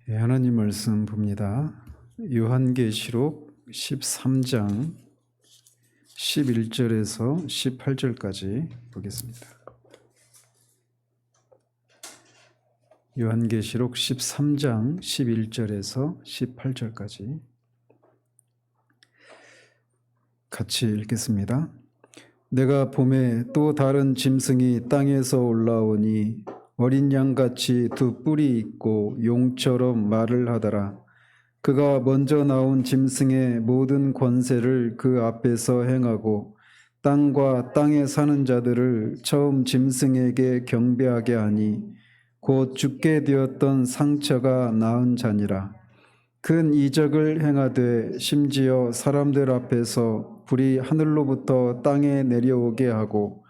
하나님 말씀 봅니다. 요한계시록 13장 11절에서 18절까지 보겠습니다. 요한계시록 13장 11절에서 18절까지 같이 읽겠습니다. 내가 봄에 또 다른 짐승이 땅에서 올라오니 어린 양같이 두 뿔이 있고 용처럼 말을 하더라. 그가 먼저 나온 짐승의 모든 권세를 그 앞에서 행하고 땅과 땅에 사는 자들을 처음 짐승에게 경배하게 하니 곧 죽게 되었던 상처가 나은 자니라. 큰 이적을 행하되 심지어 사람들 앞에서 불이 하늘로부터 땅에 내려오게 하고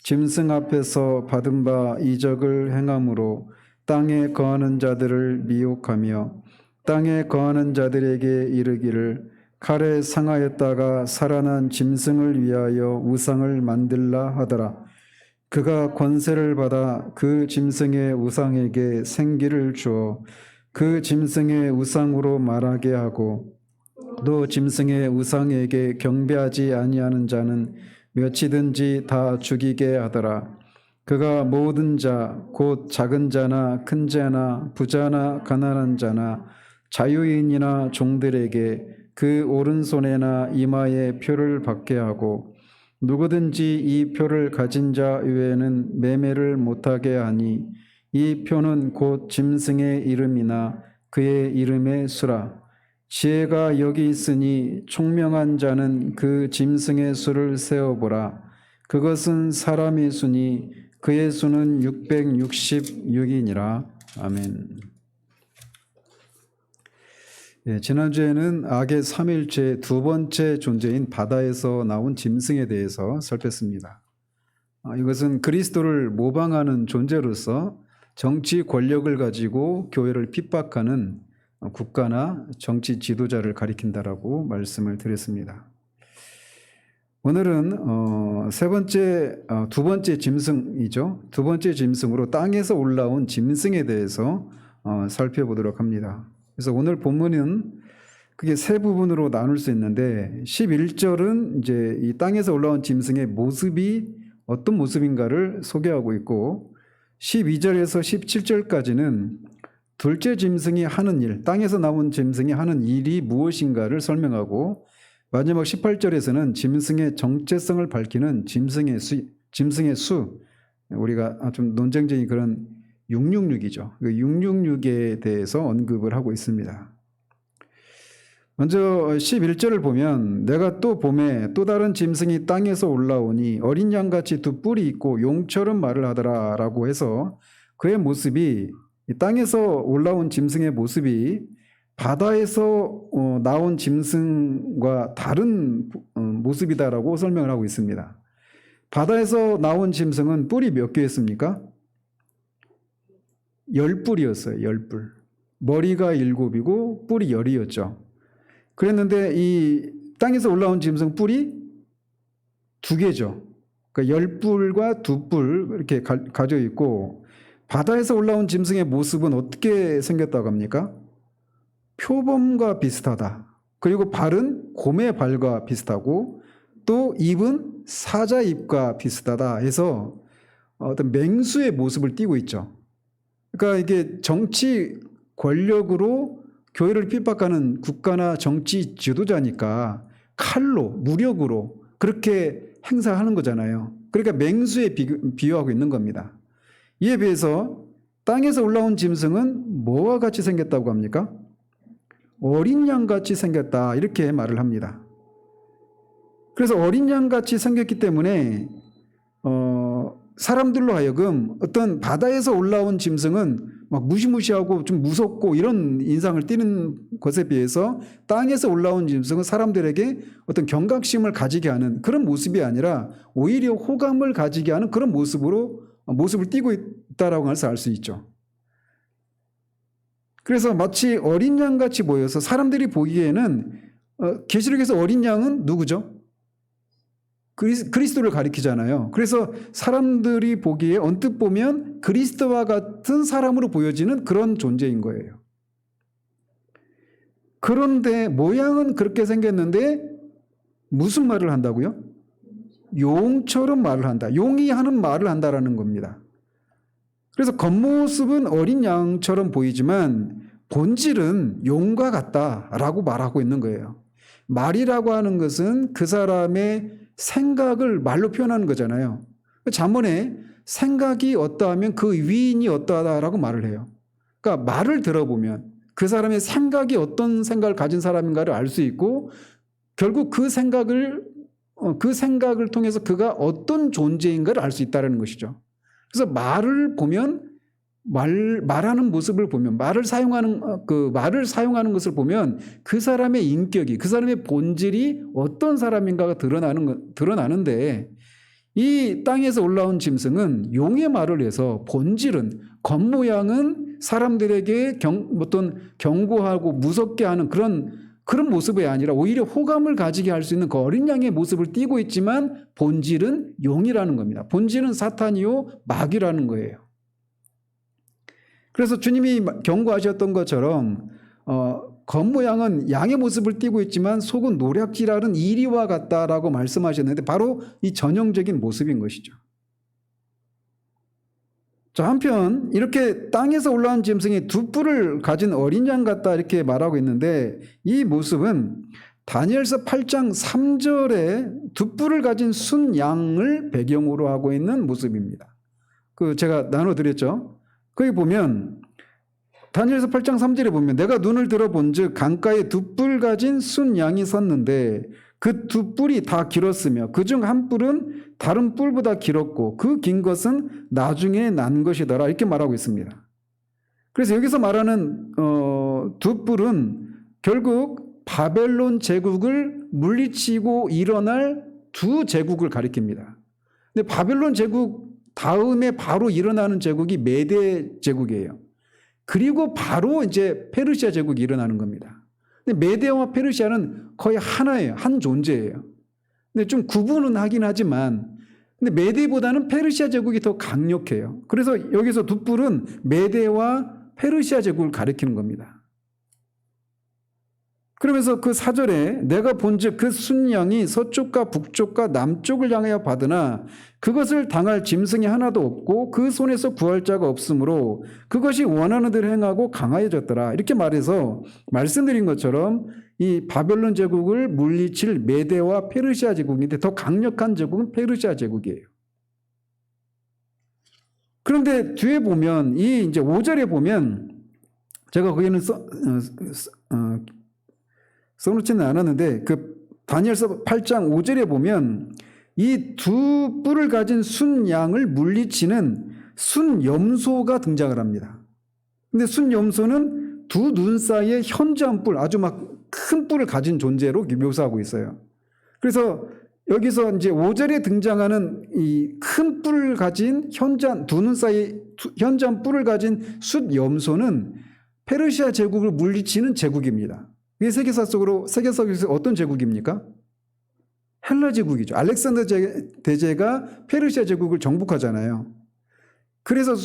짐승 앞에서 받은 바 이적을 행함으로 땅에 거하는 자들을 미혹하며 땅에 거하는 자들에게 이르기를 칼에 상하였다가 살아난 짐승을 위하여 우상을 만들라 하더라. 그가 권세를 받아 그 짐승의 우상에게 생기를 주어 그 짐승의 우상으로 말하게 하고 또 짐승의 우상에게 경배하지 아니하는 자는 몇이든지 다 죽이게 하더라. 그가 모든 자, 곧 작은 자나 큰 자나 부자나 가난한 자나 자유인이나 종들에게 그 오른손에나 이마에 표를 받게 하고 누구든지 이 표를 가진 자 외에는 매매를 못하게 하니 이 표는 곧 짐승의 이름이나 그의 이름의 수라. 지혜가 여기 있으니 총명한 자는 그 짐승의 수를 세어보라. 그것은 사람의 수니 그의 수는 666이니라. 아멘. 지난주에는 악의 삼일체 두 번째 존재인 바다에서 나온 짐승에 대해서 살폈습니다. 이것은 그리스도를 모방하는 존재로서 정치 권력을 가지고 교회를 핍박하는 국가나 정치 지도자를 가리킨다라고 말씀을 드렸습니다. 오늘은 두 번째 짐승이죠. 두 번째 짐승으로 땅에서 올라온 짐승에 대해서 살펴보도록 합니다. 그래서 오늘 본문은 그게 세 부분으로 나눌 수 있는데 11절은 이제 이 땅에서 올라온 짐승의 모습이 어떤 모습인가를 소개하고 있고 12절에서 17절까지는 둘째 짐승이 하는 일, 땅에서 나온 짐승이 하는 일이 무엇인가를 설명하고 마지막 18절에서는 짐승의 정체성을 밝히는 짐승의 수, 우리가 좀 논쟁적인 그런 666이죠. 그 666에 대해서 언급을 하고 있습니다. 먼저 11절을 보면 내가 또 봄에 또 다른 짐승이 땅에서 올라오니 어린 양같이 두 뿔이 있고 용처럼 말을 하더라 라고 해서 그의 모습이 땅에서 올라온 짐승의 모습이 바다에서 나온 짐승과 다른 모습이다라고 설명을 하고 있습니다. 바다에서 나온 짐승은 뿔이 몇 개였습니까? 10뿔이었어요. 10뿔. 머리가 7이고 뿔이 10이었죠. 그랬는데 이 땅에서 올라온 짐승 뿔이 2개죠. 그러니까 10뿔과 2뿔 이렇게 가져 있고 바다에서 올라온 짐승의 모습은 어떻게 생겼다고 합니까? 표범과 비슷하다. 그리고 발은 곰의 발과 비슷하고 또 입은 사자 입과 비슷하다 해서 어떤 맹수의 모습을 띠고 있죠. 그러니까 이게 정치 권력으로 교회를 핍박하는 국가나 정치 지도자니까 칼로, 무력으로 그렇게 행사하는 거잖아요. 그러니까 맹수에 비유하고 있는 겁니다. 이에 비해서 땅에서 올라온 짐승은 뭐와 같이 생겼다고 합니까? 어린 양같이 생겼다 이렇게 말을 합니다. 그래서 어린 양같이 생겼기 때문에 사람들로 하여금 어떤 바다에서 올라온 짐승은 막 무시무시하고 좀 무섭고 이런 인상을 띠는 것에 비해서 땅에서 올라온 짐승은 사람들에게 어떤 경각심을 가지게 하는 그런 모습이 아니라 오히려 호감을 가지게 하는 그런 모습을 띠고 있다라고 해서 알 수 있죠. 그래서 마치 어린 양같이 보여서 사람들이 보기에는 계시록에서 어린 양은 누구죠? 그리스도를 가리키잖아요. 그래서 사람들이 보기에 언뜻 보면 그리스도와 같은 사람으로 보여지는 그런 존재인 거예요. 그런데 모양은 그렇게 생겼는데 무슨 말을 한다고요? 용처럼 말을 한다. 용이 하는 말을 한다라는 겁니다. 그래서 겉모습은 어린 양처럼 보이지만 본질은 용과 같다라고 말하고 있는 거예요. 말이라고 하는 것은 그 사람의 생각을 말로 표현하는 거잖아요. 잠언에 생각이 어떠하면 그 위인이 어떠하다라고 말을 해요. 그러니까 말을 들어보면 그 사람의 생각이 어떤 생각을 가진 사람인가를 알 수 있고 결국 그 생각을 통해서 그가 어떤 존재인가를 알 수 있다는 것이죠. 그래서 말을 보면 말하는 모습을 보면 말을 사용하는 것을 보면 그 사람의 인격이 그 사람의 본질이 어떤 사람인가가 드러나는데 이 땅에서 올라온 짐승은 용의 말을 해서 본질은 겉모양은 사람들에게 어떤 경고하고 무섭게 하는 그런 모습이 아니라 오히려 호감을 가지게 할 수 있는 그 어린 양의 모습을 띠고 있지만 본질은 용이라는 겁니다. 본질은 사탄이요 마귀라는 거예요. 그래서 주님이 경고하셨던 것처럼 겉모양은 양의 모습을 띠고 있지만 속은 노략질하는 이리와 같다라고 말씀하셨는데 바로 이 전형적인 모습인 것이죠. 자, 한편 이렇게 땅에서 올라온 짐승이 두 뿔을 가진 어린 양 같다 이렇게 말하고 있는데 이 모습은 다니엘서 8장 3절에 두 뿔을 가진 순 양을 배경으로 하고 있는 모습입니다. 제가 나눠드렸죠. 거기 보면 다니엘서 8장 3절에 보면 내가 눈을 들어본즉 강가에 두 뿔 가진 순 양이 섰는데 그 두 뿔이 다 길었으며 그중 한 뿔은 다른 뿔보다 길었고 그 긴 것은 나중에 난 것이더라 이렇게 말하고 있습니다. 그래서 여기서 말하는 두 뿔은 결국 바벨론 제국을 물리치고 일어날 두 제국을 가리킵니다. 근데 바벨론 제국 다음에 바로 일어나는 제국이 메대 제국이에요. 그리고 바로 이제 페르시아 제국이 일어나는 겁니다. 근데 메대와 페르시아는 거의 하나예요. 한 존재예요. 근데 좀 구분은 하긴 하지만 근데 메대보다는 페르시아 제국이 더 강력해요. 그래서 여기서 두 뿔은 메대와 페르시아 제국을 가리키는 겁니다. 그러면서 그 4절에 내가 본즉 그 순양이 서쪽과 북쪽과 남쪽을 향하여 받으나 그것을 당할 짐승이 하나도 없고 그 손에서 구할 자가 없으므로 그것이 원하는 대로 행하고 강하여졌더라. 이렇게 말해서 말씀드린 것처럼 이 바벨론 제국을 물리칠 메대와 페르시아 제국인데 더 강력한 제국은 페르시아 제국이에요. 그런데 뒤에 보면 이 이제 5절에 보면 제가 거기는 써놓지는 않았는데 그 다니엘서 8장 5절에 보면 이 두 뿔을 가진 순양을 물리치는 순염소가 등장을 합니다. 근데 순염소는 두 눈 사이에 현저한 뿔, 아주 막 큰 뿔을 가진 존재로 묘사하고 있어요. 그래서 여기서 이제 5절에 등장하는 이 큰 뿔을 가진 두 눈 사이에 현저한 뿔을 가진 순염소는 페르시아 제국을 물리치는 제국입니다. 이게 세계사에서 어떤 제국입니까? 헬라 제국이죠. 알렉산더 대제가 페르시아 제국을 정복하잖아요. 그래서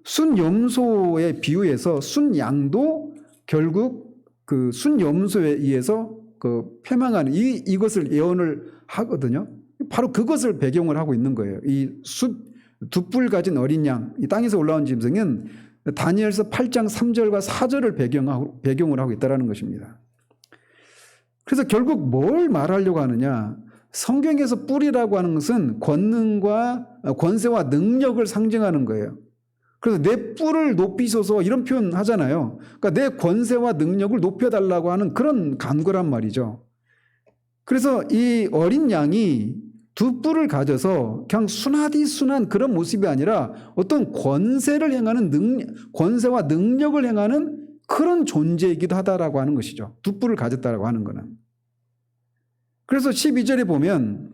순염소에 비유해서 순양도 결국 그 순염소에 의해서 패망하는 이것을 예언을 하거든요. 바로 그것을 배경을 하고 있는 거예요. 이 두 뿔 가진 어린 양, 이 땅에서 올라온 짐승은 다니엘서 8장 3절과 4절을 배경을 하고 있다는 것입니다. 그래서 결국 뭘 말하려고 하느냐? 성경에서 뿔이라고 하는 것은 권세와 능력을 상징하는 거예요. 그래서 내 뿔을 높이소서 이런 표현 하잖아요. 그러니까 내 권세와 능력을 높여달라고 하는 그런 간구란 말이죠. 그래서 이 어린 양이 두 뿔을 가져서 그냥 순한 그런 모습이 아니라 어떤 권세와 능력을 행하는 그런 존재이기도 하다라고 하는 것이죠. 두 뿔을 가졌다라고 하는 것은. 그래서 12절에 보면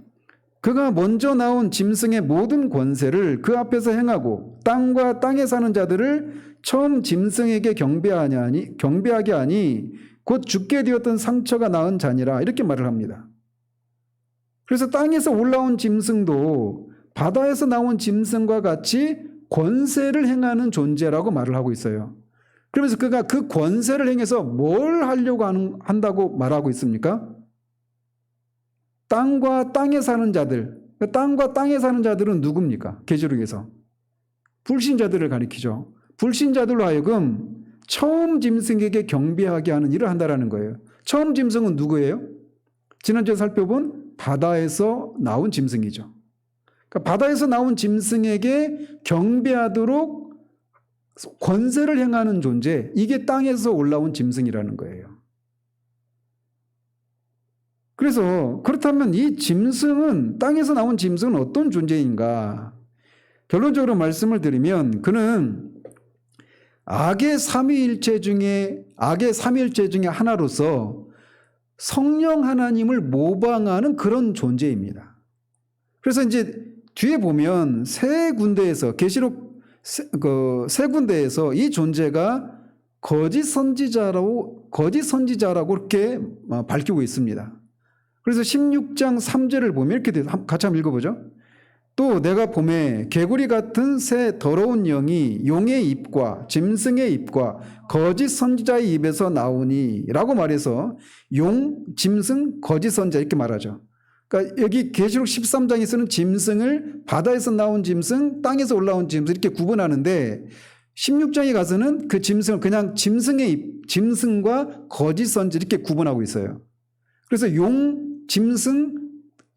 그가 먼저 나온 짐승의 모든 권세를 그 앞에서 행하고 땅과 땅에 사는 자들을 처음 짐승에게 경배하게 하니 곧 죽게 되었던 상처가 나은 자니라 이렇게 말을 합니다. 그래서 땅에서 올라온 짐승도 바다에서 나온 짐승과 같이 권세를 행하는 존재라고 말을 하고 있어요. 그러면서 그가 그 권세를 행해서 뭘 하려고 한다고 말하고 있습니까? 땅과 땅에 사는 자들, 땅과 땅에 사는 자들은 누굽니까? 계시록에서 불신자들을 가리키죠. 불신자들로 하여금 처음 짐승에게 경배하게 하는 일을 한다라는 거예요. 처음 짐승은 누구예요? 지난주에 살펴본 바다에서 나온 짐승이죠. 그러니까 바다에서 나온 짐승에게 경배하도록 권세를 행하는 존재, 이게 땅에서 올라온 짐승이라는 거예요. 그래서 그렇다면 이 짐승은, 땅에서 나온 짐승은 어떤 존재인가? 결론적으로 말씀을 드리면 그는 악의 삼위일체 중에 하나로서 성령 하나님을 모방하는 그런 존재입니다. 그래서 이제 뒤에 보면 세 군데에서, 계시록 세 군데에서 이 존재가 거짓 선지자라고 이렇게 밝히고 있습니다. 그래서 16장 3절을 보면 이렇게 돼요. 같이 한번 읽어보죠. 또 내가 봄에 개구리 같은 새 더러운 영이 용의 입과 짐승의 입과 거짓 선지자의 입에서 나오니 라고 말해서 용, 짐승, 거짓 선지자 이렇게 말하죠. 그러니까 여기 계시록 13장에서는 짐승을 바다에서 나온 짐승, 땅에서 올라온 짐승 이렇게 구분하는데 16장에 가서는 그 짐승을 그냥 짐승의 입, 짐승과 거짓 선지자 이렇게 구분하고 있어요. 그래서 용, 짐승,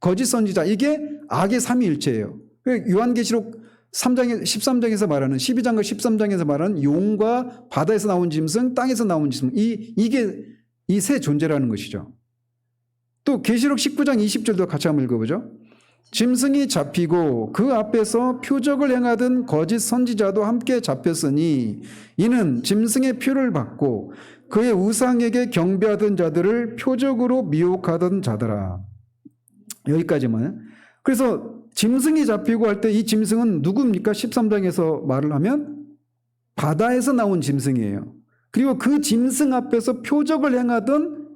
거짓 선지자 이게 악의 삼위일체예요. 요한계시록 13장에서 말하는 12장과 13장에서 말하는 용과 바다에서 나온 짐승, 땅에서 나온 짐승 이게 이 세 존재라는 것이죠. 또 계시록 19장 20절도 같이 한번 읽어보죠. 짐승이 잡히고 그 앞에서 표적을 행하던 거짓 선지자도 함께 잡혔으니 이는 짐승의 표를 받고 그의 우상에게 경배하던 자들을 표적으로 미혹하던 자더라. 여기까지만. 그래서 짐승이 잡히고 할 때 이 짐승은 누굽니까? 13장에서 말을 하면 바다에서 나온 짐승이에요. 그리고 그 짐승 앞에서 표적을 행하던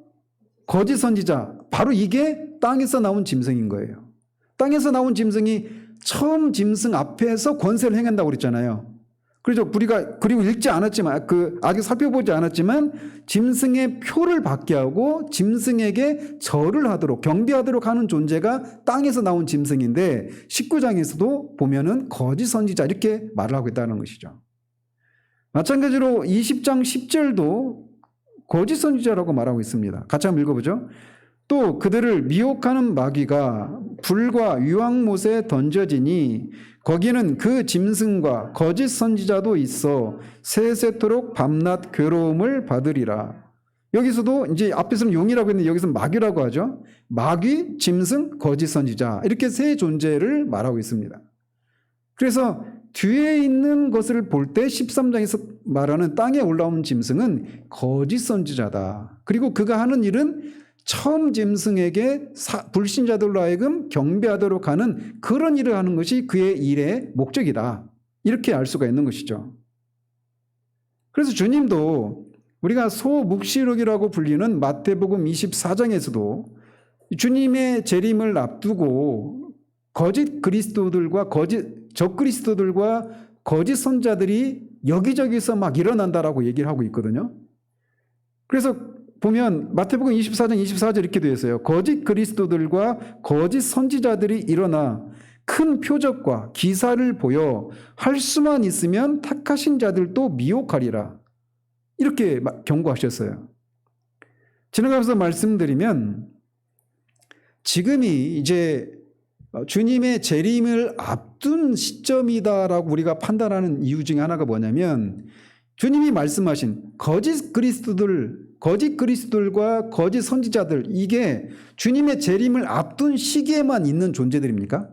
거짓 선지자, 바로 이게 땅에서 나온 짐승인 거예요. 땅에서 나온 짐승이 처음 짐승 앞에서 권세를 행한다고 그랬잖아요. 그렇죠. 우리가 그리고 읽지 않았지만 아직 살펴보지 않았지만 짐승의 표를 받게 하고 짐승에게 절을 하도록 경배하도록 하는 존재가 땅에서 나온 짐승인데 19장에서도 보면은 거짓 선지자 이렇게 말을 하고 있다는 것이죠. 마찬가지로 20장 10절도 거짓 선지자라고 말하고 있습니다. 같이 한번 읽어보죠. 또 그들을 미혹하는 마귀가 불과 유황못에 던져지니 거기는 그 짐승과 거짓 선지자도 있어 세세토록 밤낮 괴로움을 받으리라. 여기서도 이제 앞에서는 용이라고 했는데 여기서 마귀라고 하죠. 마귀, 짐승, 거짓 선지자 이렇게 세 존재를 말하고 있습니다. 그래서 뒤에 있는 것을 볼 때 13장에서 말하는 땅에 올라온 짐승은 거짓 선지자다. 그리고 그가 하는 일은 처음 짐승에게 불신자들로 하여금 경배하도록 하는 그런 일을 하는 것이 그의 일의 목적이다. 이렇게 알 수가 있는 것이죠. 그래서 주님도 우리가 소묵시록이라고 불리는 마태복음 24장에서도 주님의 재림을 앞두고 거짓 그리스도들과 적그리스도들과 거짓 선자들이 여기저기서 막 일어난다라고 얘기를 하고 있거든요. 그래서 보면 마태복음 24장 24절 이렇게 되어 있어요. 거짓 그리스도들과 거짓 선지자들이 일어나 큰 표적과 기사를 보여 할 수만 있으면 택하신 자들도 미혹하리라. 이렇게 경고하셨어요. 지나가면서 말씀드리면 지금이 이제 주님의 재림을 앞둔 시점이다라고 우리가 판단하는 이유 중에 하나가 뭐냐면 주님이 말씀하신 거짓 그리스도들과 거짓 선지자들 이게 주님의 재림을 앞둔 시기에만 있는 존재들입니까?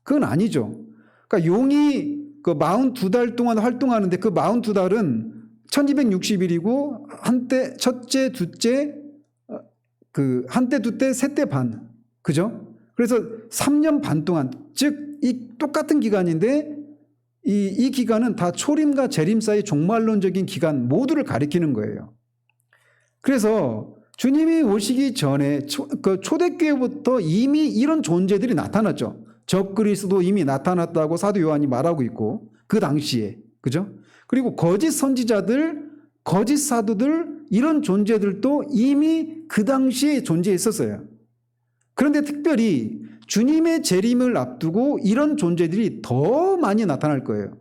그건 아니죠. 그러니까 용이 그 42달 동안 활동하는데 그 42달은 1260일이고 한때 첫째, 둘째, 한때, 두때, 셋때 반. 그죠? 그래서 3년 반 동안, 즉 이 똑같은 기간인데 이 기간은 다 초림과 재림 사이 종말론적인 기간 모두를 가리키는 거예요. 그래서 주님이 오시기 전에 초대교회부터 이미 이런 존재들이 나타났죠. 적그리스도 이미 나타났다고 사도 요한이 말하고 있고 그 당시에. 그죠? 그리고 거짓 선지자들 거짓 사도들 이런 존재들도 이미 그 당시에 존재했었어요. 그런데 특별히 주님의 재림을 앞두고 이런 존재들이 더 많이 나타날 거예요.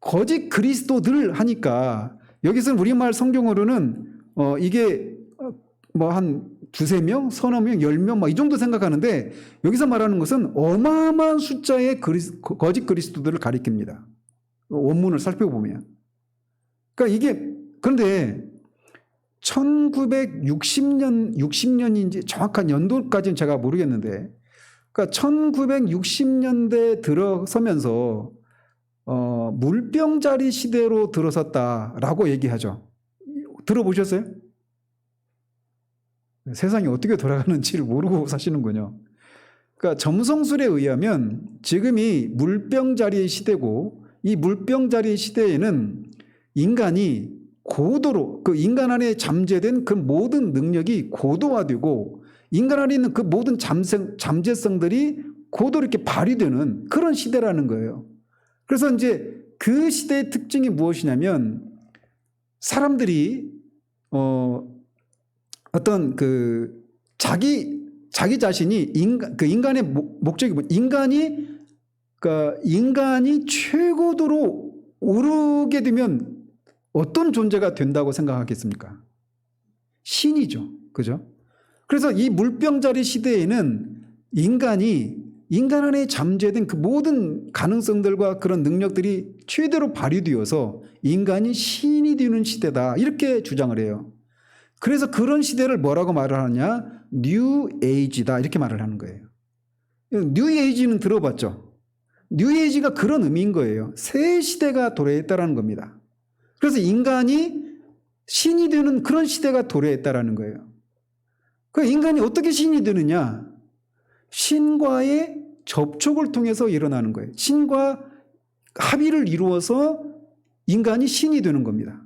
거짓 그리스도들 하니까 여기서는 우리말 성경으로는 이게 뭐 한 두세 명, 서너 명, 10명 막 이 정도 생각하는데 여기서 말하는 것은 어마어마한 숫자의 거짓 그리스도들을 가리킵니다. 원문을 살펴보면. 그러니까 이게 그런데 1960년인지 정확한 연도까지는 제가 모르겠는데 그러니까 1960년대 들어서면서 물병자리 시대로 들어섰다라고 얘기하죠. 들어보셨어요? 세상이 어떻게 돌아가는지를 모르고 사시는군요. 그러니까 점성술에 의하면 지금이 물병자리의 시대고 이 물병자리의 시대에는 인간이 고도로 그 인간 안에 잠재된 그 모든 능력이 고도화되고 인간 안에 있는 그 모든 잠재성들이 고도로 이렇게 발휘되는 그런 시대라는 거예요. 그래서 이제 그 시대의 특징이 무엇이냐면 사람들이 어떤 그 자기 자신이 인간의 목적이 뭐 인간이 최고도로 오르게 되면 어떤 존재가 된다고 생각하겠습니까? 신이죠. 그죠? 그래서 이 물병자리 시대에는 인간 안에 잠재된 그 모든 가능성들과 그런 능력들이 최대로 발휘되어서 인간이 신이 되는 시대다. 이렇게 주장을 해요. 그래서 그런 시대를 뭐라고 말을 하느냐? 뉴 에이지다. 이렇게 말을 하는 거예요. 뉴 에이지는 들어봤죠? 뉴 에이지가 그런 의미인 거예요. 새 시대가 도래했다라는 겁니다. 그래서 인간이 신이 되는 그런 시대가 도래했다라는 거예요. 그 인간이 어떻게 신이 되느냐? 신과의 접촉을 통해서 일어나는 거예요. 신과 합의를 이루어서 인간이 신이 되는 겁니다.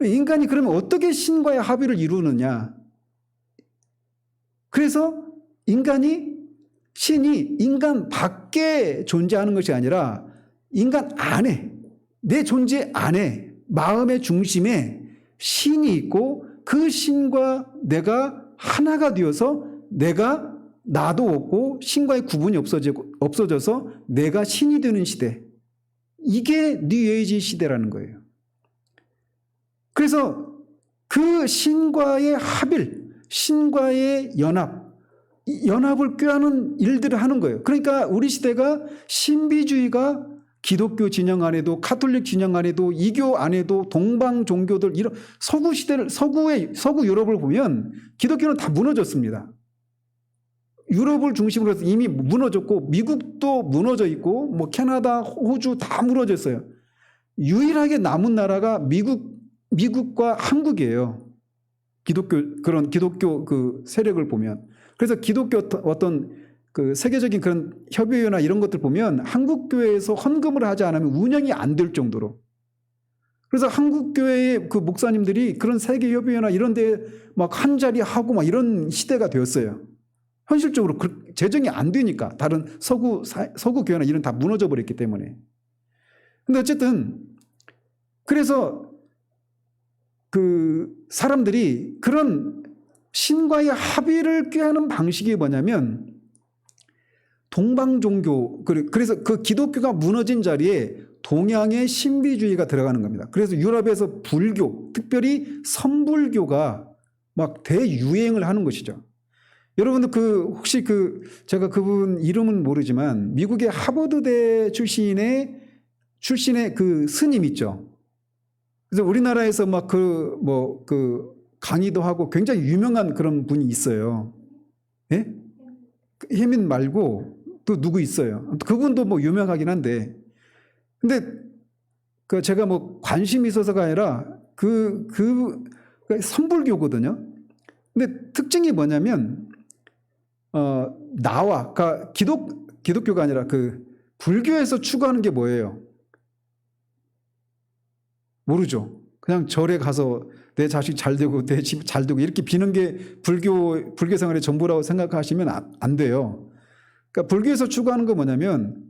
인간이 그러면 어떻게 신과의 합의를 이루느냐? 그래서 신이 인간 밖에 존재하는 것이 아니라 인간 안에, 내 존재 안에, 마음의 중심에 신이 있고 그 신과 내가 하나가 되어서 나도 없고 신과의 구분이 없어져서 내가 신이 되는 시대. 이게 뉴에이지 시대라는 거예요. 그래서 그 신과의 합일, 신과의 연합을 꾀하는 일들을 하는 거예요. 그러니까 우리 시대가 신비주의가 기독교 진영 안에도 카톨릭 진영 안에도 이교 안에도 동방 종교들 이런 서구 유럽을 보면 기독교는 다 무너졌습니다. 유럽을 중심으로 해서 이미 무너졌고 미국도 무너져 있고 뭐 캐나다, 호주 다 무너졌어요. 유일하게 남은 나라가 미국과 한국이에요. 기독교 그 세력을 보면. 그래서 기독교 어떤 그 세계적인 그런 협의회나 이런 것들 보면 한국교회에서 헌금을 하지 않으면 운영이 안 될 정도로. 그래서 한국교회의 그 목사님들이 그런 세계협의회나 이런 데 막 한 자리 하고 막 이런 시대가 되었어요. 현실적으로 재정이 안 되니까 다른 서구 교회나 이런 다 무너져 버렸기 때문에. 근데 어쨌든 그래서 그 사람들이 그런 신과의 합의를 꾀하는 방식이 뭐냐면 동방 종교, 그래서 그 기독교가 무너진 자리에 동양의 신비주의가 들어가는 겁니다. 그래서 유럽에서 불교, 특별히 선불교가 막 대유행을 하는 것이죠. 여러분들 혹시 제가 그분 이름은 모르지만 미국의 하버드대 출신의 그 스님 있죠. 그래서 우리나라에서 막 강의도 하고 굉장히 유명한 그런 분이 있어요. 예? 혜민 말고 또 누구 있어요. 그분도 뭐 유명하긴 한데, 근데 제가 뭐 관심이 있어서가 아니라 선불교거든요. 근데 특징이 뭐냐면 그러니까 기독교가 아니라 불교에서 추구하는 게 뭐예요? 모르죠. 그냥 절에 가서 내 자식 잘 되고 내 집 잘 되고 이렇게 비는 게 불교 생활의 전부라고 생각하시면 안 돼요. 그러니까 불교에서 추구하는 거 뭐냐면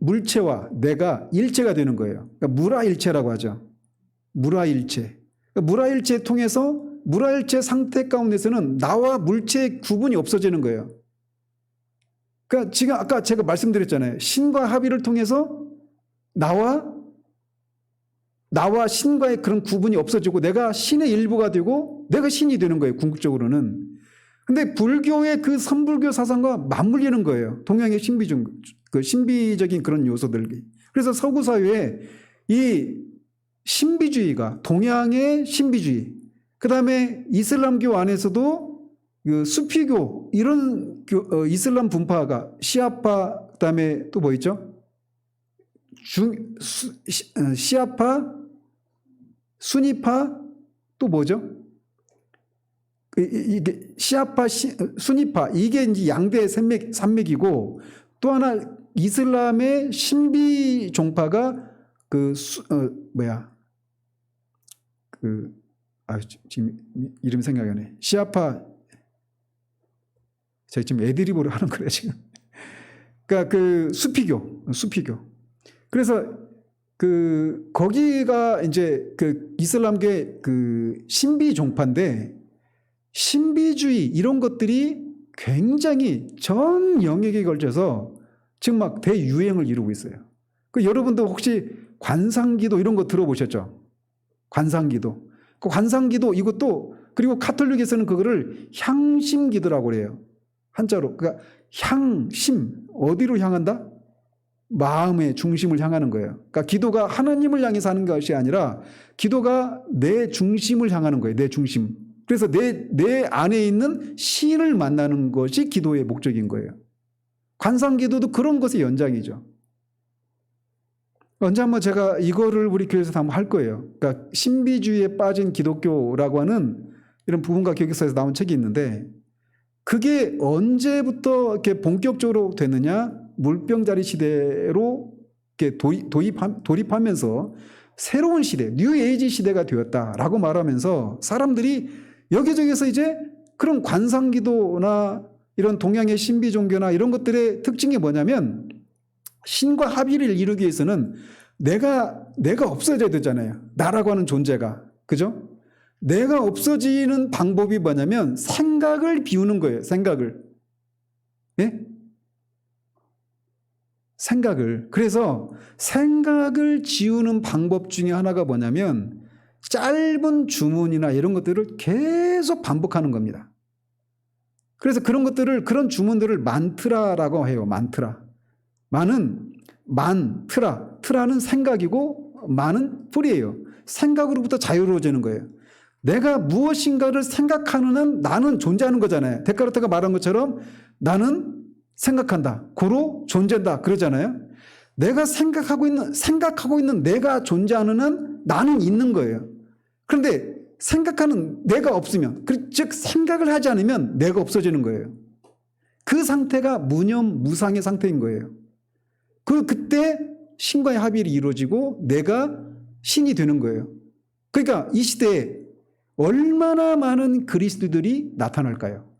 물체와 내가 일체가 되는 거예요. 그러니까 무라일체라고 하죠. 무라일체. 그러니까 무라일체 통해서 무라일체 상태 가운데서는 나와 물체의 구분이 없어지는 거예요. 그러니까 지금 아까 제가 말씀드렸잖아요. 신과 합의를 통해서 나와 신과의 그런 구분이 없어지고 내가 신의 일부가 되고 내가 신이 되는 거예요. 궁극적으로는. 근데 불교의 그 선불교 사상과 맞물리는 거예요. 동양의 신비적인 그런 요소들이. 그래서 서구 사회에 이 신비주의가 동양의 신비주의, 그 다음에 이슬람교 안에서도 그 수피교 이런 이슬람 분파가 시아파, 그 다음에 또 뭐 있죠? 시아파, 수니파, 또 뭐죠? 이게 시아파, 수니파, 이게 이제 양대 산맥이고, 또 하나 이슬람의 신비 종파가 지금 이름 생각이 안 나네. 시아파, 제가 지금 애드리브로 하는 거예요 지금. 그러니까 그 수피교. 그래서 거기가 이제 그 이슬람계 그 신비 종파인데, 신비주의 이런 것들이 굉장히 전 영역에 걸쳐서 지금 막 대유행을 이루고 있어요. 여러분도 혹시 관상기도 이런 거 들어보셨죠? 관상기도. 그 관상기도 이것도, 그리고 카톨릭에서는 그거를 향심기도라고 그래요. 한자로. 그러니까 향심, 어디로 향한다? 마음의 중심을 향하는 거예요. 그러니까 기도가 하나님을 향해서 하는 것이 아니라 기도가 내 중심을 향하는 거예요. 내 중심. 그래서 내 안에 있는 신을 만나는 것이 기도의 목적인 거예요. 관상기도도 그런 것의 연장이죠. 언제 한번 제가 이거를 우리 교회에서 한번 할 거예요. 그러니까 신비주의에 빠진 기독교라고 하는 이런 부분과 교육사에서 나온 책이 있는데, 그게 언제부터 이렇게 본격적으로 됐느냐? 물병자리 시대로 이렇게 돌입하면서 새로운 시대, 뉴 에이지 시대가 되었다라고 말하면서 사람들이 여기저기서 이제 그런 관상기도나 이런 동양의 신비 종교나 이런 것들의 특징이 뭐냐면, 신과 합의를 이루기 위해서는 내가 없어져야 되잖아요. 나라고 하는 존재가. 그죠? 내가 없어지는 방법이 뭐냐면 생각을 비우는 거예요. 생각을. 예? 생각을. 그래서 생각을 지우는 방법 중에 하나가 뭐냐면 짧은 주문이나 이런 것들을 계속 반복하는 겁니다. 그래서 그런 주문들을 만트라라고 해요. 만트라. 트라는 생각이고 만은 풀이에요. 생각으로부터 자유로워지는 거예요. 내가 무엇인가를 생각하는 한 나는 존재하는 거잖아요. 데카르트가 말한 것처럼 나는 생각한다. 고로 존재한다. 그러잖아요. 내가 생각하고 있는 내가 존재하는 한 나는 있는 거예요. 그런데 생각하는 내가 없으면, 즉 생각을 하지 않으면 내가 없어지는 거예요. 그 상태가 무념 무상의 상태인 거예요. 그때 신과의 합의를 이루어지고 내가 신이 되는 거예요. 그러니까 이 시대에 얼마나 많은 그리스도들이 나타날까요?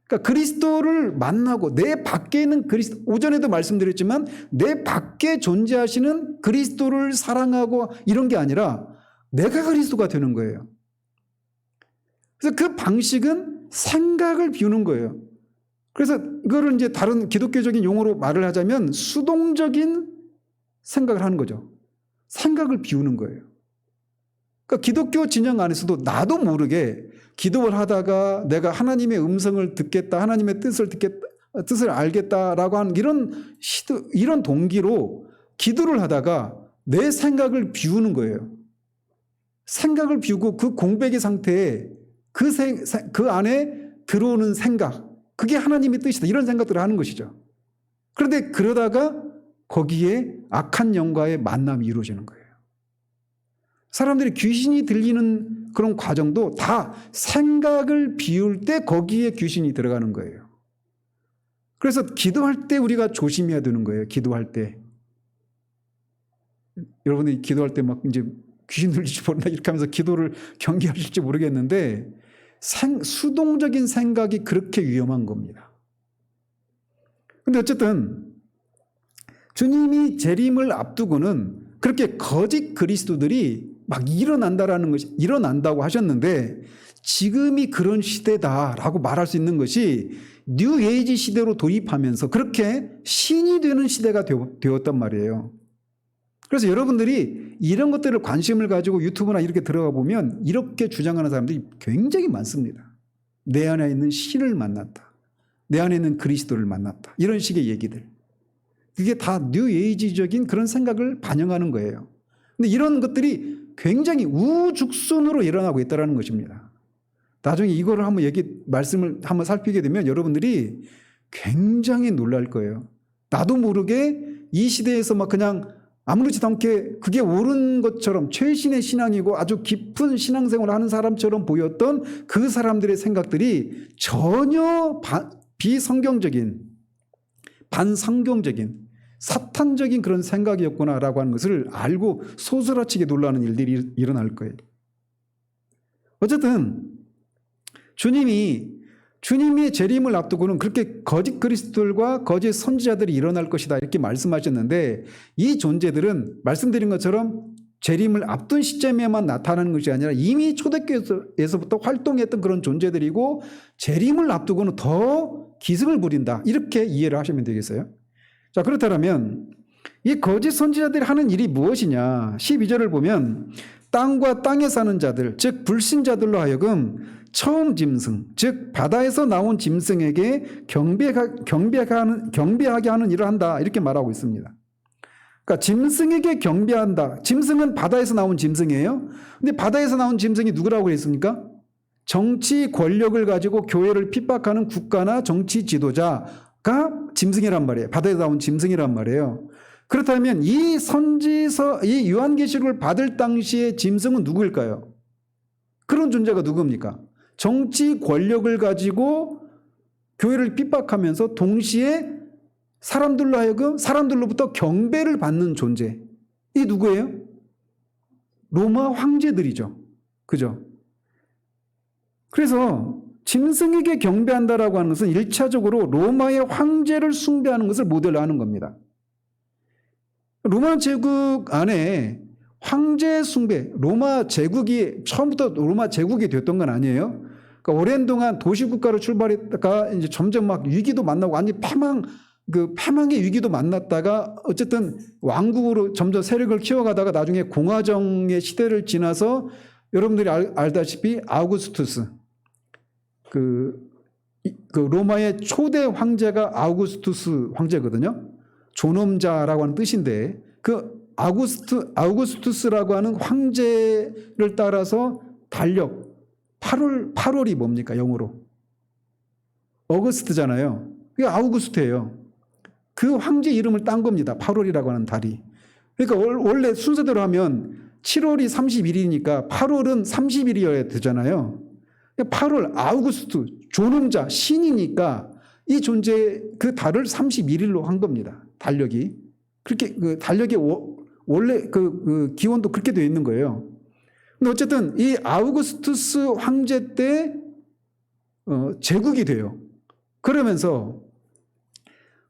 그러니까 그리스도를 만나고 내 밖에 있는 그리스도, 오전에도 말씀드렸지만 내 밖에 존재하시는 그리스도를 사랑하고 이런 게 아니라 내가 그리스도가 되는 거예요. 그래서 그 방식은 생각을 비우는 거예요. 그래서 이거를 이제 다른 기독교적인 용어로 말을 하자면 수동적인 생각을 하는 거죠. 생각을 비우는 거예요. 그러니까 기독교 진영 안에서도 나도 모르게 기도를 하다가 내가 하나님의 음성을 듣겠다, 하나님의 뜻을 알겠다라고 하는 이런 동기로 기도를 하다가 내 생각을 비우는 거예요. 생각을 비우고 그 공백의 상태에 그 안에 들어오는 생각, 그게 하나님의 뜻이다. 이런 생각들을 하는 것이죠. 그런데 그러다가 거기에 악한 영과의 만남이 이루어지는 거예요. 사람들이 귀신이 들리는 그런 과정도 다 생각을 비울 때 거기에 귀신이 들어가는 거예요. 그래서 기도할 때 우리가 조심해야 되는 거예요. 기도할 때. 여러분들이 기도할 때 막 이제 귀신 들릴지 모른다 이렇게 하면서 기도를 경계하실지 모르겠는데 수동적인 생각이 그렇게 위험한 겁니다. 근데 어쨌든 주님이 재림을 앞두고는 그렇게 거짓 그리스도들이 막 일어난다고 하셨는데 지금이 그런 시대다라고 말할 수 있는 것이 뉴 에이지 시대로 돌입하면서 그렇게 신이 되는 시대가 되었단 말이에요. 그래서 여러분들이 이런 것들을 관심을 가지고 유튜브나 이렇게 들어가 보면 이렇게 주장하는 사람들이 굉장히 많습니다. 내 안에 있는 신을 만났다. 내 안에 있는 그리스도를 만났다. 이런 식의 얘기들. 그게 다 뉴 에이지적인 그런 생각을 반영하는 거예요. 근데 이런 것들이 굉장히 우죽순으로 일어나고 있다는 것입니다. 나중에 이거를 말씀을 한번 살피게 되면 여러분들이 굉장히 놀랄 거예요. 나도 모르게 이 시대에서 막 그냥 아무렇지도 않게 그게 옳은 것처럼 최신의 신앙이고 아주 깊은 신앙생활을 하는 사람처럼 보였던 그 사람들의 생각들이 전혀 비성경적인, 반성경적인, 사탄적인 그런 생각이었구나라고 하는 것을 알고 소스라치게 놀라는 일들이 일어날 거예요. 어쨌든 주님이 재림을 앞두고는 그렇게 거짓 그리스도들과 거짓 선지자들이 일어날 것이다 이렇게 말씀하셨는데 이 존재들은 말씀드린 것처럼 재림을 앞둔 시점에만 나타나는 것이 아니라 이미 초대교회에서부터 활동했던 그런 존재들이고 재림을 앞두고는 더 기승을 부린다 이렇게 이해를 하시면 되겠어요. 자, 그렇다면 이 거짓 선지자들이 하는 일이 무엇이냐? 12절을 보면 땅과 땅에 사는 자들, 즉 불신자들로 하여금 처음 짐승, 즉 바다에서 나온 짐승에게 경배하게 하는 일을 한다 이렇게 말하고 있습니다. 그러니까 짐승에게 경배한다. 짐승은 바다에서 나온 짐승이에요. 근데 바다에서 나온 짐승이 누구라고 했습니까? 정치 권력을 가지고 교회를 핍박하는 국가나 정치 지도자가 짐승이란 말이에요. 바다에서 나온 짐승이란 말이에요. 그렇다면 이 요한계시록을 받을 당시의 짐승은 누구일까요? 그런 존재가 누굽니까? 정치 권력을 가지고 교회를 핍박하면서 동시에 사람들로부터 경배를 받는 존재. 이 누구예요? 로마 황제들이죠. 그죠? 그래서 짐승에게 경배한다라고 하는 것은 1차적으로 로마의 황제를 숭배하는 것을 모델로 하는 겁니다. 로마 제국 안에 황제 숭배, 로마 제국이 처음부터 로마 제국이 됐던 건 아니에요. 그러니까 오랜 동안 도시국가로 출발했다가 이제 점점 막 위기도 만나고 완전 패망의 위기도 만났다가 어쨌든 왕국으로 점점 세력을 키워가다가 나중에 공화정의 시대를 지나서 여러분들이 알다시피 아우구스투스 그 로마의 초대 황제가 아우구스투스 황제거든요. 존엄자라고 하는 뜻인데 그 아우구스투스라고 하는 황제를 따라서 달력 8월이 뭡니까 영어로? 어거스트잖아요. 그게 아우구스트예요. 그 황제 이름을 딴 겁니다. 8월이라고 하는 달이. 그러니까 원래 순서대로 하면 7월이 31일이니까 8월은 30일이어야 되잖아요. 8월 아우구스트 존엄자 신이니까 이 존재 그 달을 31일로 한 겁니다. 달력이. 그렇게 그 달력의 원래 그 기원도 그렇게 되어 있는 거예요. 근데 어쨌든 이 아우구스투스 황제 때 제국이 돼요. 그러면서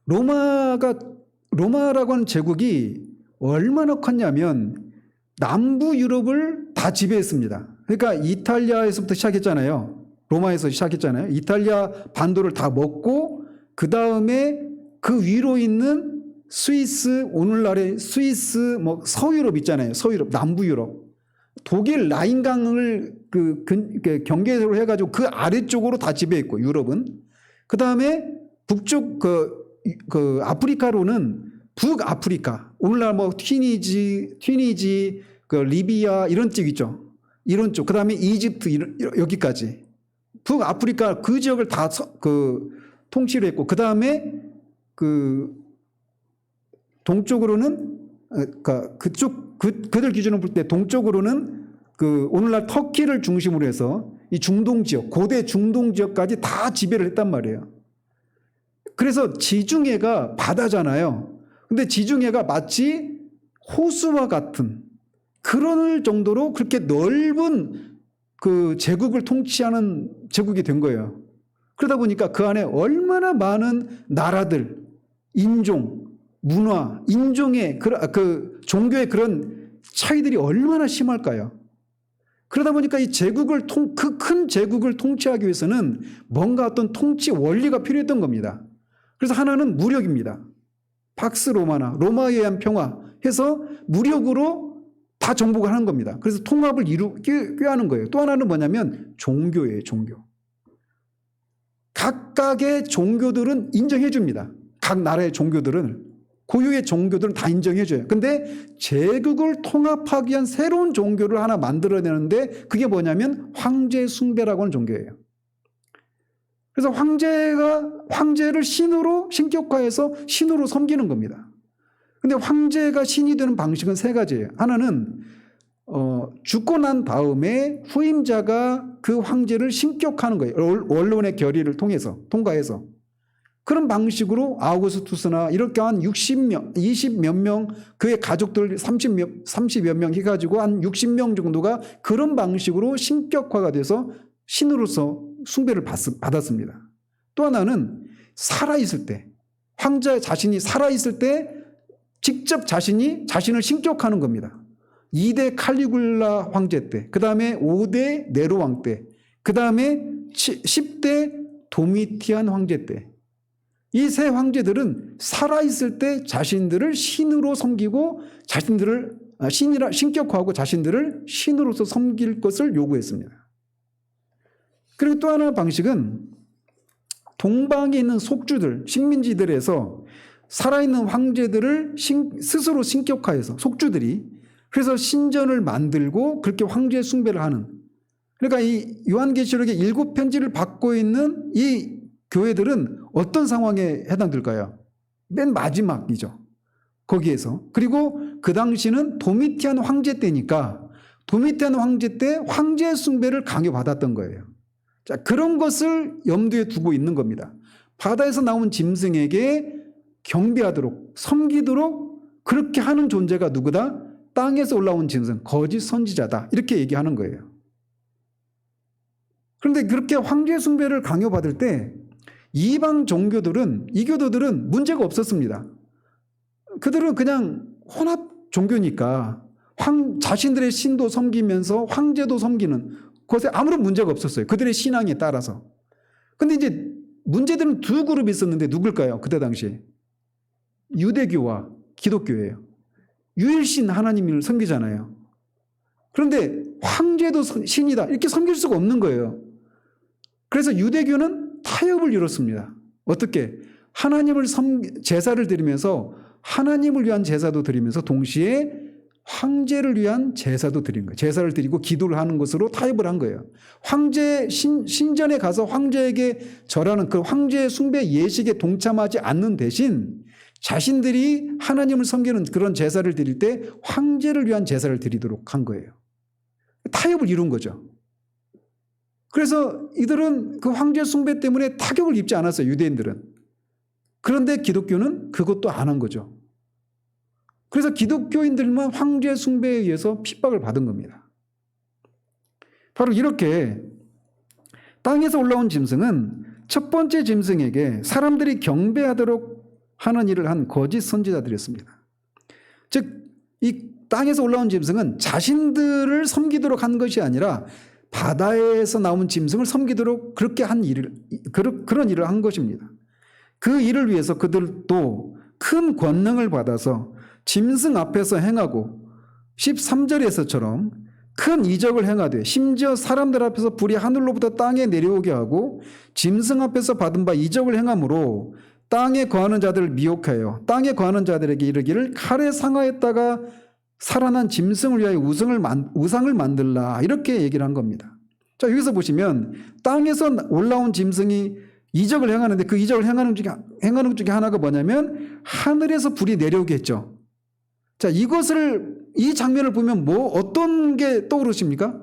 로마라고 하는 제국이 얼마나 컸냐면 남부 유럽을 다 지배했습니다. 그러니까 이탈리아에서부터 시작했잖아요. 로마에서 시작했잖아요. 이탈리아 반도를 다 먹고 그 다음에 그 위로 있는 스위스, 오늘날의 스위스, 뭐 서유럽 있잖아요. 서유럽, 남부 유럽. 독일 라인강을 경계로 해가지고 그 아래쪽으로 다 지배했고 유럽은. 그 다음에 북쪽 그 아프리카로는 북아프리카, 오늘날 뭐 튀니지, 그 리비아 이런 쪽 있죠. 이런 쪽. 그 다음에 이집트 여기까지. 북아프리카 그 지역을 다 통치를 했고 그 다음에 동쪽으로는 그들 기준으로 볼 때 동쪽으로는 오늘날 터키를 중심으로 해서 이 중동 지역, 고대 중동 지역까지 다 지배를 했단 말이에요. 그래서 지중해가 바다잖아요. 근데 지중해가 마치 호수와 같은 그럴 정도로 그렇게 넓은 그 제국을 통치하는 제국이 된 거예요. 그러다 보니까 그 안에 얼마나 많은 나라들, 인종, 문화, 인종의 그 종교의 그런 차이들이 얼마나 심할까요? 그러다 보니까 이 제국을 그 큰 제국을 통치하기 위해서는 뭔가 어떤 통치 원리가 필요했던 겁니다. 그래서 하나는 무력입니다. 팍스 로마나 로마에 의한 평화 해서 무력으로 다 정복을 하는 겁니다. 그래서 통합을 꾀하는 거예요. 또 하나는 뭐냐면 종교예요. 종교. 각각의 종교들은 인정해 줍니다. 각 나라의 종교들은, 고유의 종교들은 다 인정해 줘요. 근데 제국을 통합하기 위한 새로운 종교를 하나 만들어내는데 그게 뭐냐면 황제 숭배라고 하는 종교예요. 그래서 황제를 신으로 신격화해서 신으로 섬기는 겁니다. 근데 황제가 신이 되는 방식은 세 가지예요. 하나는 죽고 난 다음에 후임자가 그 황제를 신격화하는 거예요. 언론의 결의를 통과해서. 그런 방식으로 아우구스투스나 이렇게 한 60명, 20몇 명, 그의 가족들 30여 명 해가지고 한 60명 정도가 그런 방식으로 신격화가 돼서 신으로서 숭배를 받았습니다. 또 하나는 살아있을 때, 황제 자신이 살아있을 때 직접 자신을 신격화하는 겁니다. 2대 칼리굴라 황제 때, 그 다음에 5대 네로 왕 때, 그 다음에 10대 도미티안 황제 때, 이 세 황제들은 살아있을 때 자신들을 신으로 섬기고 자신들을 신격화하고 자신들을 신으로서 섬길 것을 요구했습니다. 그리고 또 하나의 방식은 동방에 있는 속주들, 식민지들에서 살아있는 황제들을 스스로 신격화해서 속주들이 그래서 신전을 만들고 그렇게 황제 숭배를 하는, 그러니까 이 요한계시록의 7편지를 받고 있는 이 교회들은 어떤 상황에 해당될까요? 맨 마지막이죠. 거기에서. 그리고 그 당시는 도미티안 황제 때니까 도미티안 황제 때 황제 숭배를 강요받았던 거예요. 자, 그런 것을 염두에 두고 있는 겁니다. 바다에서 나온 짐승에게 경배하도록 섬기도록 그렇게 하는 존재가 누구다? 땅에서 올라온 짐승, 거짓 선지자다. 이렇게 얘기하는 거예요. 그런데 그렇게 황제 숭배를 강요받을 때 이방 종교들은, 이교도들은 문제가 없었습니다. 그들은 그냥 혼합 종교니까 자신들의 신도 섬기면서 황제도 섬기는 것에 아무런 문제가 없었어요. 그들의 신앙에 따라서. 근데 이제 문제들은 두 그룹이 있었는데 누굴까요? 그때 당시에. 유대교와 기독교예요. 유일신 하나님을 섬기잖아요. 그런데 황제도 신이다 이렇게 섬길 수가 없는 거예요. 그래서 유대교는 타협을 이뤘습니다. 어떻게? 하나님을 제사를 드리면서 하나님을 위한 제사도 드리면서 동시에 황제를 위한 제사도 드린 거예요. 제사를 드리고 기도를 하는 것으로 타협을 한 거예요. 신전에 가서 황제에게 절하는 그 황제 숭배 예식에 동참하지 않는 대신 자신들이 하나님을 섬기는 그런 제사를 드릴 때 황제를 위한 제사를 드리도록 한 거예요. 타협을 이룬 거죠. 그래서 이들은 그 황제 숭배 때문에 타격을 입지 않았어요. 유대인들은. 그런데 기독교는 그것도 안 한 거죠. 그래서 기독교인들만 황제 숭배에 의해서 핍박을 받은 겁니다. 바로 이렇게 땅에서 올라온 짐승은 첫 번째 짐승에게 사람들이 경배하도록 하는 일을 한 거짓 선지자들이었습니다. 즉, 이 땅에서 올라온 짐승은 자신들을 섬기도록 한 것이 아니라 바다에서 나온 짐승을 섬기도록 그렇게 한 그런 일을 한 것입니다. 그 일을 위해서 그들도 큰 권능을 받아서 짐승 앞에서 행하고 13절에서처럼 큰 이적을 행하되 심지어 사람들 앞에서 불이 하늘로부터 땅에 내려오게 하고 짐승 앞에서 받은 바 이적을 행함으로 땅에 거하는 자들을 미혹하여 땅에 거하는 자들에게 이르기를 칼에 상하였다가 살아난 짐승을 위하여 우상을 만들라 이렇게 얘기를 한 겁니다. 자, 여기서 보시면 땅에서 올라온 짐승이 이적을 행하는데 그 이적을 행하는 것 중에 하나가 뭐냐면 하늘에서 불이 내려오게 했죠. 자, 이 장면을 보면 어떤 게 떠오르십니까?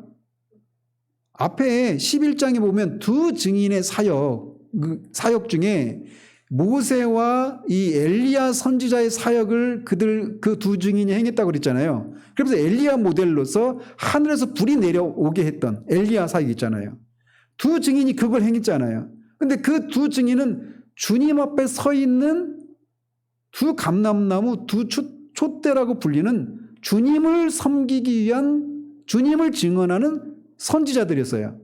앞에 11장에 보면 두 증인의 사역 중에 모세와 이 엘리야 선지자의 사역을 그 두 증인이 행했다고 그랬잖아요. 그래서 엘리야 모델로서 하늘에서 불이 내려오게 했던 엘리야 사역 있잖아요. 두 증인이 그걸 행했잖아요. 근데 그 두 증인은 주님 앞에 서 있는 두 감람나무, 두 촛대라고 불리는 주님을 섬기기 위한, 주님을 증언하는 선지자들이었어요.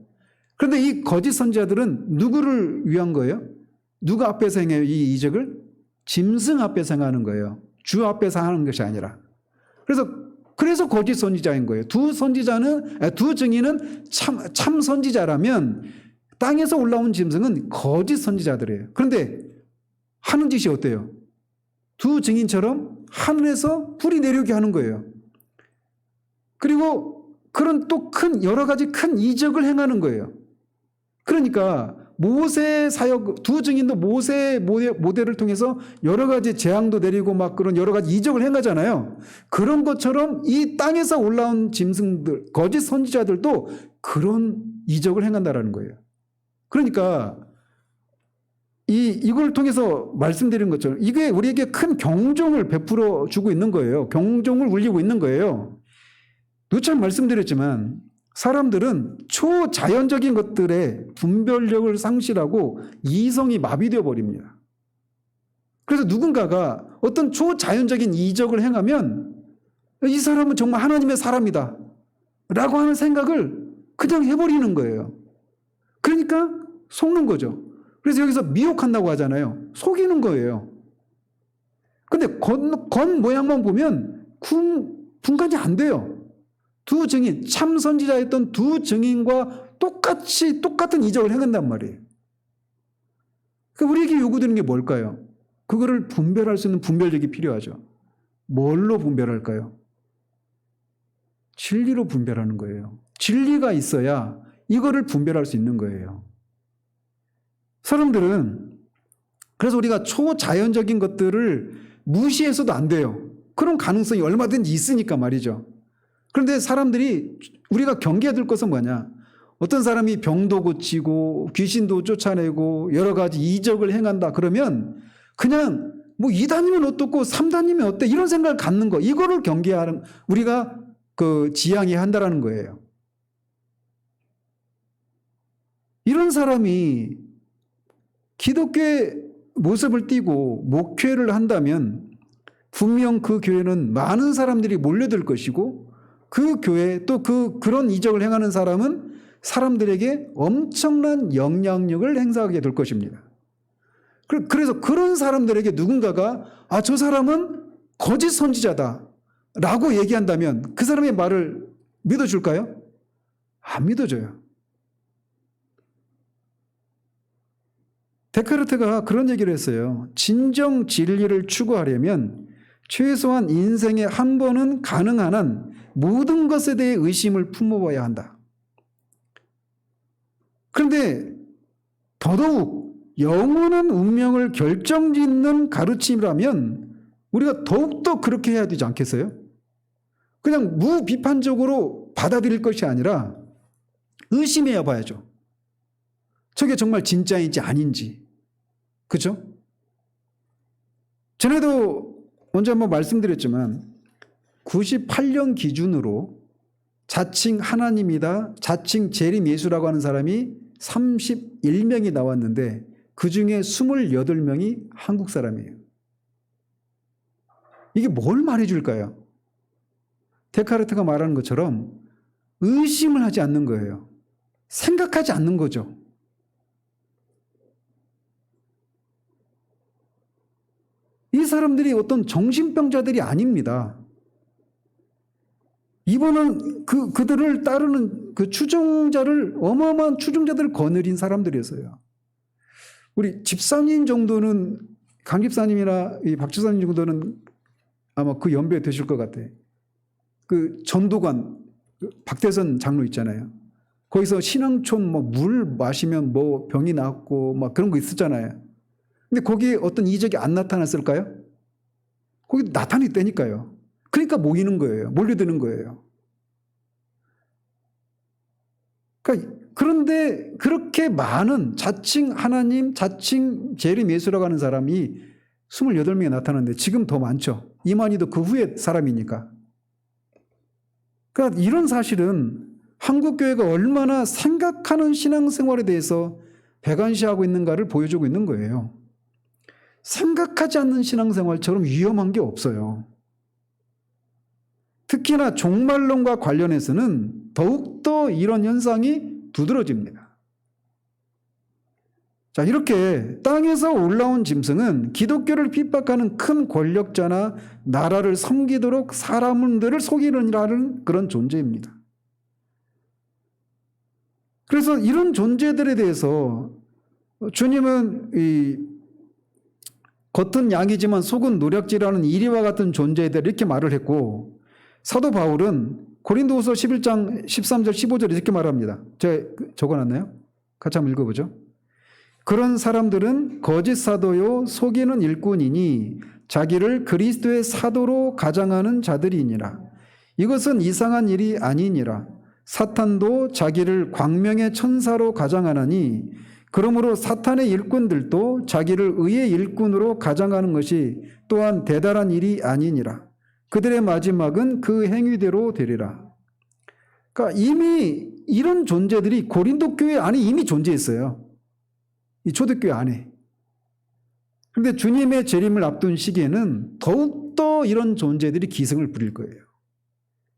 그런데 이 거짓 선지자들은 누구를 위한 거예요? 누구 앞에서 행해요? 이 이적을? 짐승 앞에서 행하는 거예요. 주 앞에서 하는 것이 아니라. 그래서 거짓 선지자인 거예요. 두 증인은 참 선지자라면 땅에서 올라온 짐승은 거짓 선지자들이에요. 그런데 하는 짓이 어때요? 두 증인처럼 하늘에서 불이 내려오게 하는 거예요. 그리고 그런 또 여러 가지 큰 이적을 행하는 거예요. 그러니까 모세 사역, 두 증인도 모세 모델을 통해서 여러 가지 재앙도 내리고 막 그런 여러 가지 이적을 행하잖아요. 그런 것처럼 이 땅에서 올라온 짐승들, 거짓 선지자들도 그런 이적을 행한다라는 거예요. 그러니까 이걸 통해서 말씀드린 것처럼 이게 우리에게 큰 경종을 베풀어 주고 있는 거예요. 경종을 울리고 있는 거예요. 누차 말씀드렸지만 사람들은 초자연적인 것들의 분별력을 상실하고 이성이 마비되어 버립니다. 그래서 누군가가 어떤 초자연적인 이적을 행하면 이 사람은 정말 하나님의 사람이다 라고 하는 생각을 그냥 해버리는 거예요. 그러니까 속는 거죠. 그래서 여기서 미혹한다고 하잖아요. 속이는 거예요. 근데 겉 모양만 보면 분간이 안 돼요. 두 증인, 참 선지자였던 두 증인과 똑같은 이적을 행한단 말이에요. 그러니까 우리에게 요구되는 게 뭘까요? 그거를 분별할 수 있는 분별력이 필요하죠. 뭘로 분별할까요? 진리로 분별하는 거예요. 진리가 있어야 이거를 분별할 수 있는 거예요. 사람들은 그래서 우리가 초자연적인 것들을 무시해서도 안 돼요. 그런 가능성이 얼마든지 있으니까 말이죠. 그런데 사람들이 우리가 경계해야 될 것은 뭐냐? 어떤 사람이 병도 고치고 귀신도 쫓아내고 여러 가지 이적을 행한다 그러면 그냥 뭐 2단이면 어떻고 3단이면 어때 이런 생각을 갖는 거, 이거를 경계하는 우리가 지향해야 한다라는 거예요. 이런 사람이 기독교의 모습을 띠고 목회를 한다면 분명 그 교회는 많은 사람들이 몰려들 것이고 그 교회 또 그런 이적을 행하는 사람은 사람들에게 엄청난 영향력을 행사하게 될 것입니다. 그래서 그런 사람들에게 누군가가 저 사람은 거짓 선지자다 라고 얘기한다면 그 사람의 말을 믿어줄까요? 안 믿어줘요. 데카르트가 그런 얘기를 했어요. 진정 진리를 추구하려면 최소한 인생에 한 번은 가능한 한 모든 것에 대해 의심을 품어봐야 한다. 그런데 더더욱 영원한 운명을 결정짓는 가르침이라면 우리가 더욱더 그렇게 해야 되지 않겠어요? 그냥 무비판적으로 받아들일 것이 아니라 의심해야 봐야죠. 저게 정말 진짜인지 아닌지. 그죠? 전에도 언제 한번 말씀드렸지만 98년 기준으로 자칭 하나님이다, 자칭 재림 예수라고 하는 사람이 31명이 나왔는데 그 중에 28명이 한국 사람이에요. 이게 뭘 말해줄까요? 데카르트가 말하는 것처럼 의심을 하지 않는 거예요. 생각하지 않는 거죠. 이 사람들이 어떤 정신병자들이 아닙니다. 이번은 그들을 따르는 그 어마어마한 추종자들을 거느린 사람들이었어요. 우리 집사님 정도는, 강 집사님이나 이 박 집사님 정도는 아마 그 연배에 되실 것 같아. 그 전도관, 박대선 장로 있잖아요. 거기서 신앙촌 물 마시면 병이 낫고 막 그런 거 있었잖아요. 근데 거기에 어떤 이적이 안 나타났을까요? 거기 나타냈다니까요. 그러니까 모이는 거예요. 몰려드는 거예요. 그런데 그렇게 많은 자칭 하나님, 자칭 재림 예수라고 하는 사람이 28명이 나타났는데 지금 더 많죠. 이만희도 그 후에 사람이니까. 그러니까 이런 사실은 한국교회가 얼마나 생각하는 신앙생활에 대해서 배관시하고 있는가를 보여주고 있는 거예요. 생각하지 않는 신앙생활처럼 위험한 게 없어요. 특히나 종말론과 관련해서는 더욱더 이런 현상이 두드러집니다. 자, 이렇게 땅에서 올라온 짐승은 기독교를 핍박하는 큰 권력자나 나라를 섬기도록 사람들을 속이느라는 그런 존재입니다. 그래서 이런 존재들에 대해서 주님은 이 겉은 양이지만 속은 노략질하는 이리와 같은 존재들 이렇게 말을 했고, 사도 바울은 고린도후서 11장 13절 15절 이렇게 말합니다. 제가 적어놨나요? 같이 한번 읽어보죠. 그런 사람들은 거짓 사도요 속이는 일꾼이니 자기를 그리스도의 사도로 가장하는 자들이니라. 이것은 이상한 일이 아니니라. 사탄도 자기를 광명의 천사로 가장하나니 그러므로 사탄의 일꾼들도 자기를 의의 일꾼으로 가장하는 것이 또한 대단한 일이 아니니라. 그들의 마지막은 그 행위대로 되리라. 그러니까 이미 이런 존재들이 고린도 교회 안에 이미 존재했어요. 이 초대교회 안에. 그런데 주님의 재림을 앞둔 시기에는 더욱더 이런 존재들이 기승을 부릴 거예요.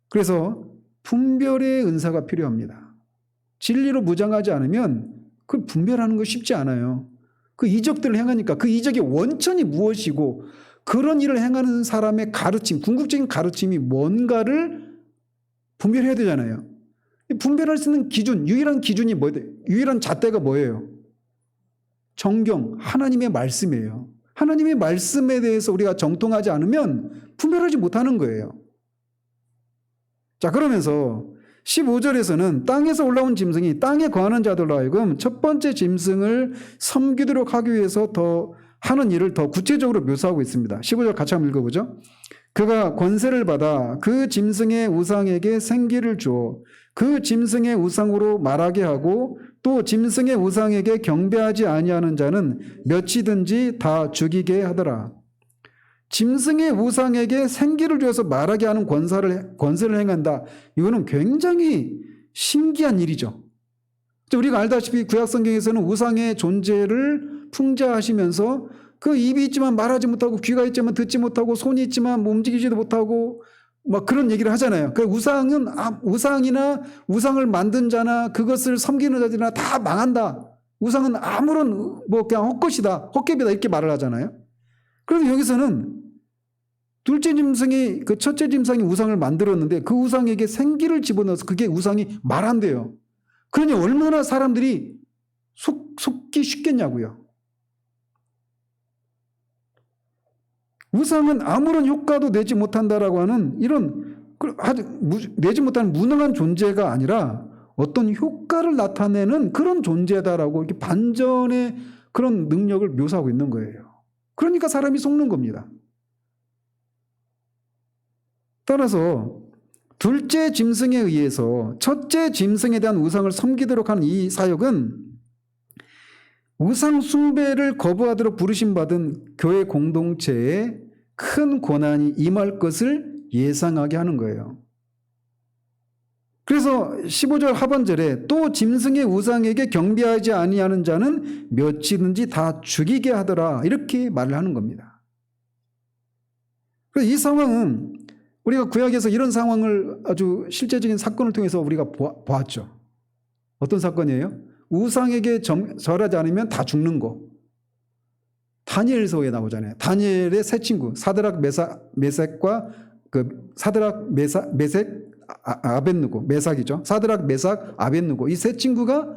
그래서 분별의 은사가 필요합니다. 진리로 무장하지 않으면 그 분별하는 거 쉽지 않아요. 그 이적들을 행하니까 그 이적의 원천이 무엇이고 그런 일을 행하는 사람의 가르침, 궁극적인 가르침이 뭔가를 분별해야 되잖아요. 분별할 수 있는 기준, 유일한 기준이 뭐예요? 유일한 잣대가 뭐예요? 정경, 하나님의 말씀이에요. 하나님의 말씀에 대해서 우리가 정통하지 않으면 분별하지 못하는 거예요. 자, 그러면서 15절에서는 땅에서 올라온 짐승이 땅에 거하는 자들로 하여금 첫 번째 짐승을 섬기도록 하기 위해서 더 하는 일을 더 구체적으로 묘사하고 있습니다. 15절 같이 한번 읽어보죠. 그가 권세를 받아 그 짐승의 우상에게 생기를 주어 그 짐승의 우상으로 말하게 하고 또 짐승의 우상에게 경배하지 아니하는 자는 몇이든지 다 죽이게 하더라. 짐승의 우상에게 생기를 주어서 말하게 하는 권세를 행한다. 이거는 굉장히 신기한 일이죠. 우리가 알다시피 구약성경에서는 우상의 존재를 풍자하시면서 그 입이 있지만 말하지 못하고 귀가 있지만 듣지 못하고 손이 있지만 움직이지도 못하고 막 그런 얘기를 하잖아요. 그 우상은 우상이나 우상을 만든 자나 그것을 섬기는 자들이나 다 망한다. 우상은 아무런 그냥 헛것이다, 헛개비다 이렇게 말을 하잖아요. 그런데 여기서는 둘째 짐승이 그 첫째 짐승이 우상을 만들었는데 그 우상에게 생기를 집어넣어서 그게 우상이 말한대요. 그러니 얼마나 사람들이 속기 쉽겠냐고요. 우상은 아무런 효과도 내지 못한다라고 하는 이런 내지 못하는 무능한 존재가 아니라 어떤 효과를 나타내는 그런 존재다라고 이렇게 반전의 그런 능력을 묘사하고 있는 거예요. 그러니까 사람이 속는 겁니다. 따라서 둘째 짐승에 의해서 첫째 짐승에 대한 우상을 섬기도록 하는 이 사역은 우상 숭배를 거부하도록 부르심받은 교회 공동체에 큰 고난이 임할 것을 예상하게 하는 거예요. 그래서 15절 하반절에 또 짐승의 우상에게 경배하지 아니하는 자는 몇이든지 다 죽이게 하더라 이렇게 말을 하는 겁니다. 그래서 이 상황은 우리가 구약에서 이런 상황을 아주 실제적인 사건을 통해서 우리가 보았죠. 어떤 사건이에요? 우상에게 절하지 않으면 다 죽는 거. 다니엘서에 나오잖아요. 다니엘의 세 친구 사드락 메삭과 그 사드락 메색 아벳느고 메삭이죠. 사드락 메삭 아벳느고 이 세 친구가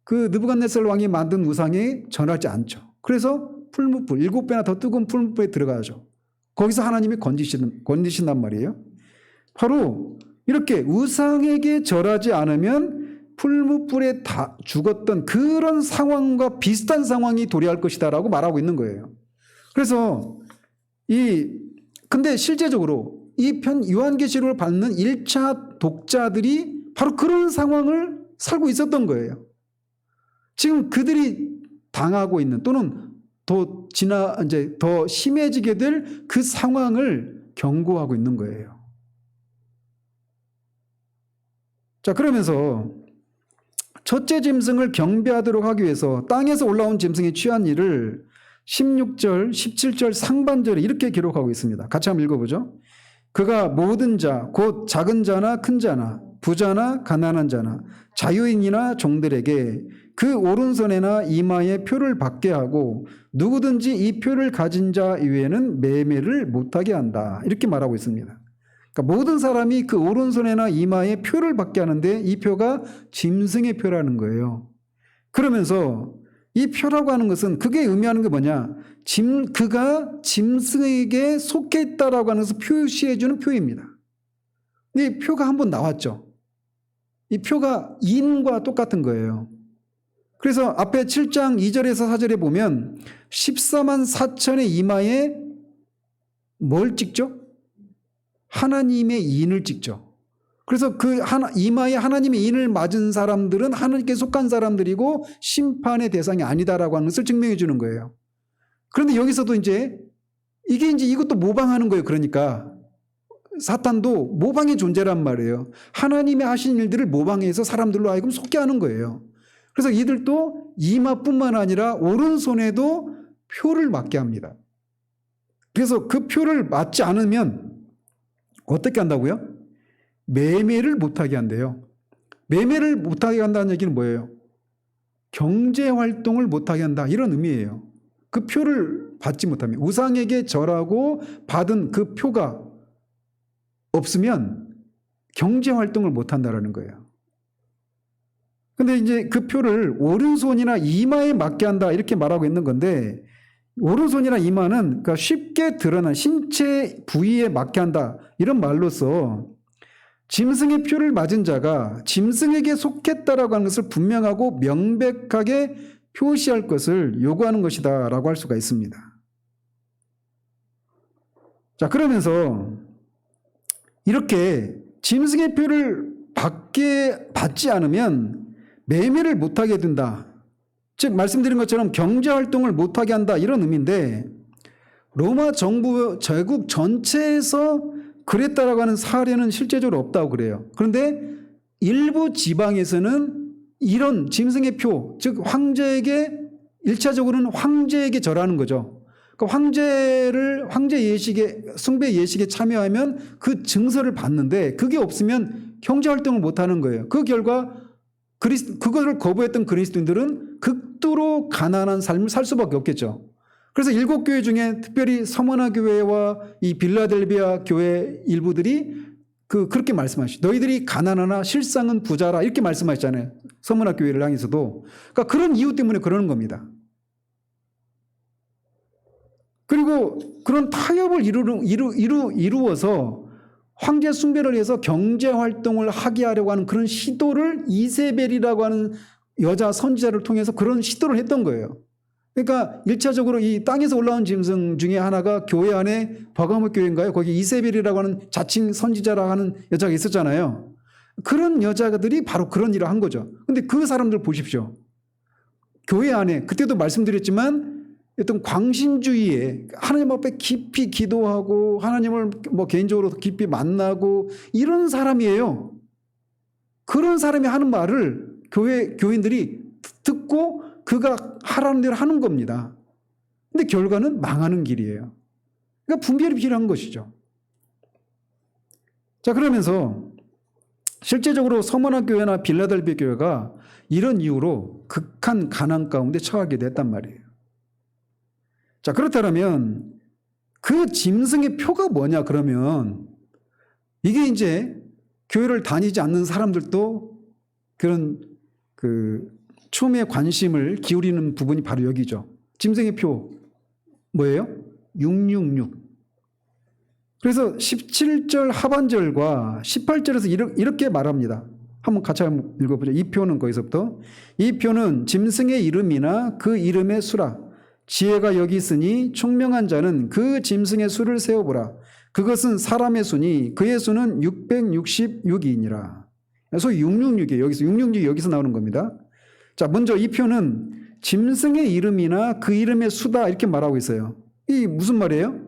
그 느부갓네살 왕이 만든 우상에 절하지 않죠. 그래서 풀무불 7배나 더 뜨거운 풀무불에 들어가죠. 거기서 하나님이 건지신단 말이에요. 바로 이렇게 우상에게 절하지 않으면 풀무불에 다 죽었던 그런 상황과 비슷한 상황이 도래할 것이다라고 말하고 있는 거예요. 그래서 근데 실제적으로 이 요한계시록을 받는 1차 독자들이 바로 그런 상황을 살고 있었던 거예요. 지금 그들이 당하고 있는 또는 더 심해지게 될 그 상황을 경고하고 있는 거예요. 자, 그러면서 첫째 짐승을 경배하도록 하기 위해서 땅에서 올라온 짐승이 취한 일을 16절, 17절 상반절에 이렇게 기록하고 있습니다. 같이 한번 읽어보죠. 그가 모든 자, 곧 작은 자나 큰 자나 부자나 가난한 자나 자유인이나 종들에게 그 오른손에나 이마에 표를 받게 하고 누구든지 이 표를 가진 자 이외에는 매매를 못하게 한다. 이렇게 말하고 있습니다. 그러니까 모든 사람이 그 오른손에나 이마에 표를 받게 하는데 이 표가 짐승의 표라는 거예요. 그러면서 이 표라고 하는 것은 그게 의미하는 게 뭐냐? 그가 짐승에게 속해 있다라고 하는 것을 표시해 주는 표입니다. 이 표가 한번 나왔죠. 이 표가 인과 똑같은 거예요. 그래서 앞에 7장 2절에서 4절에 보면 14만 4천의 이마에 뭘 찍죠? 하나님의 인을 찍죠. 그래서 그 이마에 하나님의 인을 맞은 사람들은 하나님께 속한 사람들이고 심판의 대상이 아니다라고 하는 것을 증명해 주는 거예요. 그런데 여기서도 이제 이것도 모방하는 거예요. 그러니까 사탄도 모방의 존재란 말이에요. 하나님의 하신 일들을 모방해서 사람들로 하여금 속게 하는 거예요. 그래서 이들도 이마뿐만 아니라 오른손에도 표를 맞게 합니다. 그래서 그 표를 맞지 않으면 어떻게 한다고요? 매매를 못하게 한대요. 매매를 못하게 한다는 얘기는 뭐예요? 경제활동을 못하게 한다, 이런 의미예요. 그 표를 받지 못하면, 우상에게 절하고 받은 그 표가 없으면 경제활동을 못한다라는 거예요. 근데 이제 그 표를 오른손이나 이마에 맞게 한다, 이렇게 말하고 있는 건데, 오른손이나 이마는 그러니까 쉽게 드러난 신체 부위에 맞게 한다, 이런 말로써 짐승의 표를 맞은 자가 짐승에게 속했다라고 하는 것을 분명하고 명백하게 표시할 것을 요구하는 것이다 라고 할 수가 있습니다. 자, 그러면서 이렇게 짐승의 표를 받지 않으면 매매를 못하게 된다. 즉 말씀드린 것처럼 경제활동을 못하게 한다, 이런 의미인데, 로마 정부 제국 전체에서 그랬다라고 하는 사례는 실제적으로 없다고 그래요. 그런데 일부 지방에서는 이런 짐승의 표, 즉 황제에게, 1차적으로는 황제에게 절하는 거죠. 그러니까 황제 예식에, 숭배 예식에 참여하면 그 증서를 받는데 그게 없으면 경제활동을 못하는 거예요. 그 결과 그것을 거부했던 그리스도인들은 극도로 가난한 삶을 살 수밖에 없겠죠. 그래서 7교회 중에 특별히 서머나 교회와 이 빌라델비아 교회 일부들이 그렇게 말씀하시죠. 너희들이 가난하나 실상은 부자라, 이렇게 말씀하시잖아요. 서머나 교회를 향해서도. 그러니까 그런 이유 때문에 그러는 겁니다. 그리고 그런 타협을 이루어서 황제 숭배를 해서 경제활동을 하게 하려고 하는 그런 시도를 이세벨이라고 하는 여자 선지자를 통해서 그런 시도를 했던 거예요. 그러니까 1차적으로 이 땅에서 올라온 짐승 중에 하나가 교회 안에 버가모 교회인가요? 거기 이세벨이라고 하는 자칭 선지자라고 하는 여자가 있었잖아요. 그런 여자들이 바로 그런 일을 한 거죠. 근데 그 사람들 보십시오. 교회 안에 그때도 말씀드렸지만 어떤 광신주의에 하나님 앞에 깊이 기도하고 하나님을 뭐 개인적으로 깊이 만나고 이런 사람이에요. 그런 사람이 하는 말을 교인들이 듣고 그가 하라는 대로 하는 겁니다. 근데 결과는 망하는 길이에요. 그러니까 분별이 필요한 것이죠. 자, 그러면서 실제적으로 서머나 교회나 빌라델비아 교회가 이런 이유로 극한 가난 가운데 처하게 됐단 말이에요. 자, 그렇다면 그 짐승의 표가 뭐냐 그러면 이게 이제 교회를 다니지 않는 사람들도 그런 처음에 관심을 기울이는 부분이 바로 여기죠. 짐승의 표 뭐예요? 666. 그래서 17절 하반절과 18절에서 이렇게 말합니다. 한번 같이 한번 읽어보죠. 이 표는 거기서부터, 이 표는 짐승의 이름이나 그 이름의 수라. 지혜가 여기 있으니 총명한 자는 그 짐승의 수를 세어보라. 그것은 사람의 수니 그의 수는 666이니라. 소위 666이에요. 여기서 666이 여기서 나오는 겁니다. 자, 먼저 이 표는 짐승의 이름이나 그 이름의 수다, 이렇게 말하고 있어요. 이 무슨 말이에요?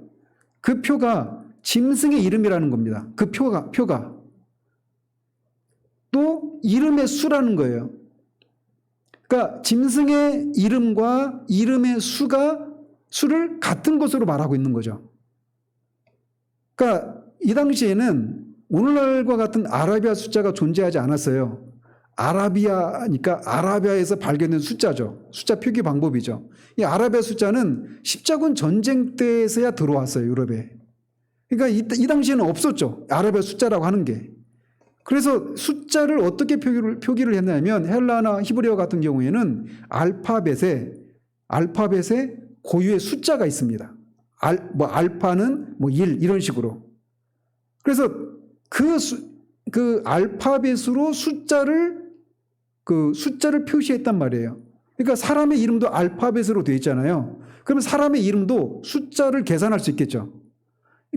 그 표가 짐승의 이름이라는 겁니다. 그 표가 또 이름의 수라는 거예요. 그러니까 짐승의 이름과 이름의 수가 수를 같은 것으로 말하고 있는 거죠. 그러니까 이 당시에는 오늘날과 같은 아라비아 숫자가 존재하지 않았어요. 아라비아니까 아라비아에서 발견된 숫자죠. 숫자 표기 방법이죠. 이 아라비아 숫자는 십자군 전쟁 때에서야 들어왔어요, 유럽에. 그러니까 이 당시에는 없었죠. 아라비아 숫자라고 하는 게. 그래서 숫자를 어떻게 표기를 했냐면 헬라나 히브리어 같은 경우에는 알파벳에 고유의 숫자가 있습니다. 알파는 1 이런 식으로. 그래서 그 알파벳으로 숫자를 표시했단 말이에요. 그러니까 사람의 이름도 알파벳으로 되어 있잖아요. 그러면 사람의 이름도 숫자를 계산할 수 있겠죠.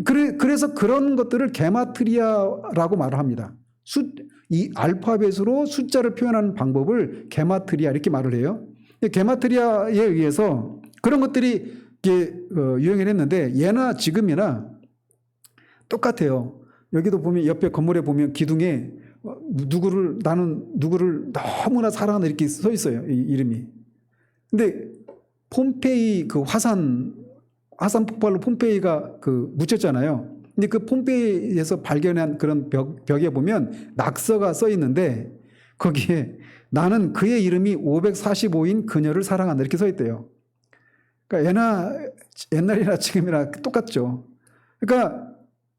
그래서 그런 것들을 게마트리아라고 말을 합니다. 이 알파벳으로 숫자를 표현하는 방법을 게마트리아 이렇게 말을 해요. 게마트리아에 의해서 그런 것들이 유행을 했는데 예나 지금이나 똑같아요. 여기도 보면 옆에 건물에 보면 기둥에 나는 누구를 너무나 사랑한다 이렇게 써 있어요. 이 이름이. 근데 폼페이 그 화산 폭발로 폼페이가 묻혔잖아요. 근데 그 폼페이에서 발견한 그런 벽에 보면 낙서가 써 있는데 거기에 나는 그의 이름이 545인 그녀를 사랑한다 이렇게 써 있대요. 그러니까 옛날이나 지금이나 똑같죠. 그러니까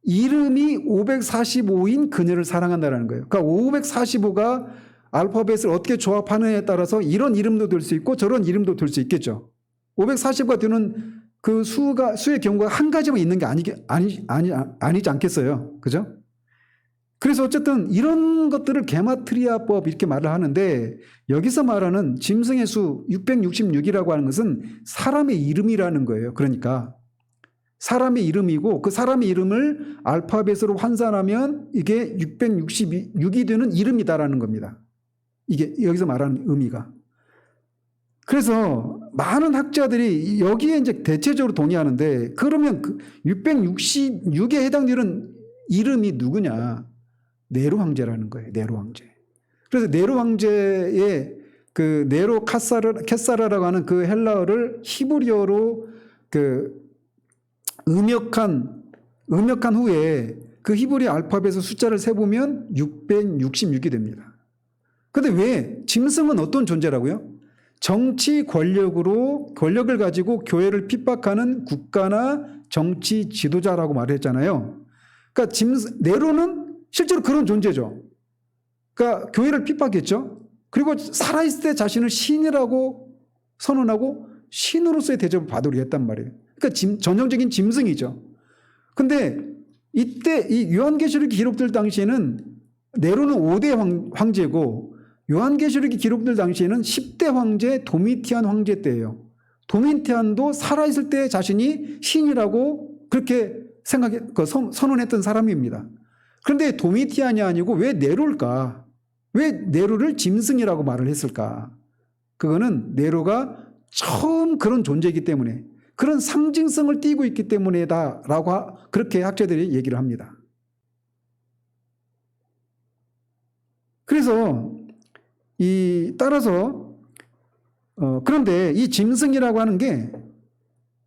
이름이 545인 그녀를 사랑한다는 거예요. 그러니까 545가 알파벳을 어떻게 조합하느냐에 따라서 이런 이름도 될 수 있고 저런 이름도 될 수 있겠죠. 545가 되는 그 수의 경우가 한 가지만 있는 게 아니지 않겠어요. 그죠? 그래서 어쨌든 이런 것들을 게마트리아법 이렇게 말을 하는데 여기서 말하는 짐승의 수 666이라고 하는 것은 사람의 이름이라는 거예요. 그러니까 사람의 이름이고 그 사람의 이름을 알파벳으로 환산하면 이게 666이 되는 이름이다라는 겁니다. 이게 여기서 말하는 의미가. 그래서 많은 학자들이 여기에 이제 대체적으로 동의하는데 그러면 666에 해당되는 이름이 누구냐? 네로 황제라는 거예요. 네로 황제. 그래서 네로 황제의 그 네로 캣사라라고 하는 그 헬라어를 히브리어로 음역한 후에 그 히브리 알파벳의 숫자를 세보면 666이 됩니다. 그런데 왜? 짐승은 어떤 존재라고요? 정치 권력을 가지고 교회를 핍박하는 국가나 정치 지도자라고 말했잖아요. 그러니까 네로는 실제로 그런 존재죠. 그러니까 교회를 핍박했죠. 그리고 살아있을 때 자신을 신이라고 선언하고 신으로서의 대접을 받으려 했단 말이에요. 그러니까 전형적인 짐승이죠. 근데 이때 이 요한계시록이 기록될 당시에는 네로는 5대 황제고 요한계시록이 기록될 당시에는 10대 황제 도미티안 황제 때예요. 도미티안도 살아있을 때 자신이 신이라고 그렇게 선언했던 사람입니다. 그런데 도미티안이 아니고 왜 네로일까? 왜 네로를 짐승이라고 말을 했을까? 그거는 네로가 처음 그런 존재이기 때문에 그런 상징성을 띠고 있기 때문이다라고 그렇게 학자들이 얘기를 합니다. 그래서 따라서 그런데 이 짐승이라고 하는 게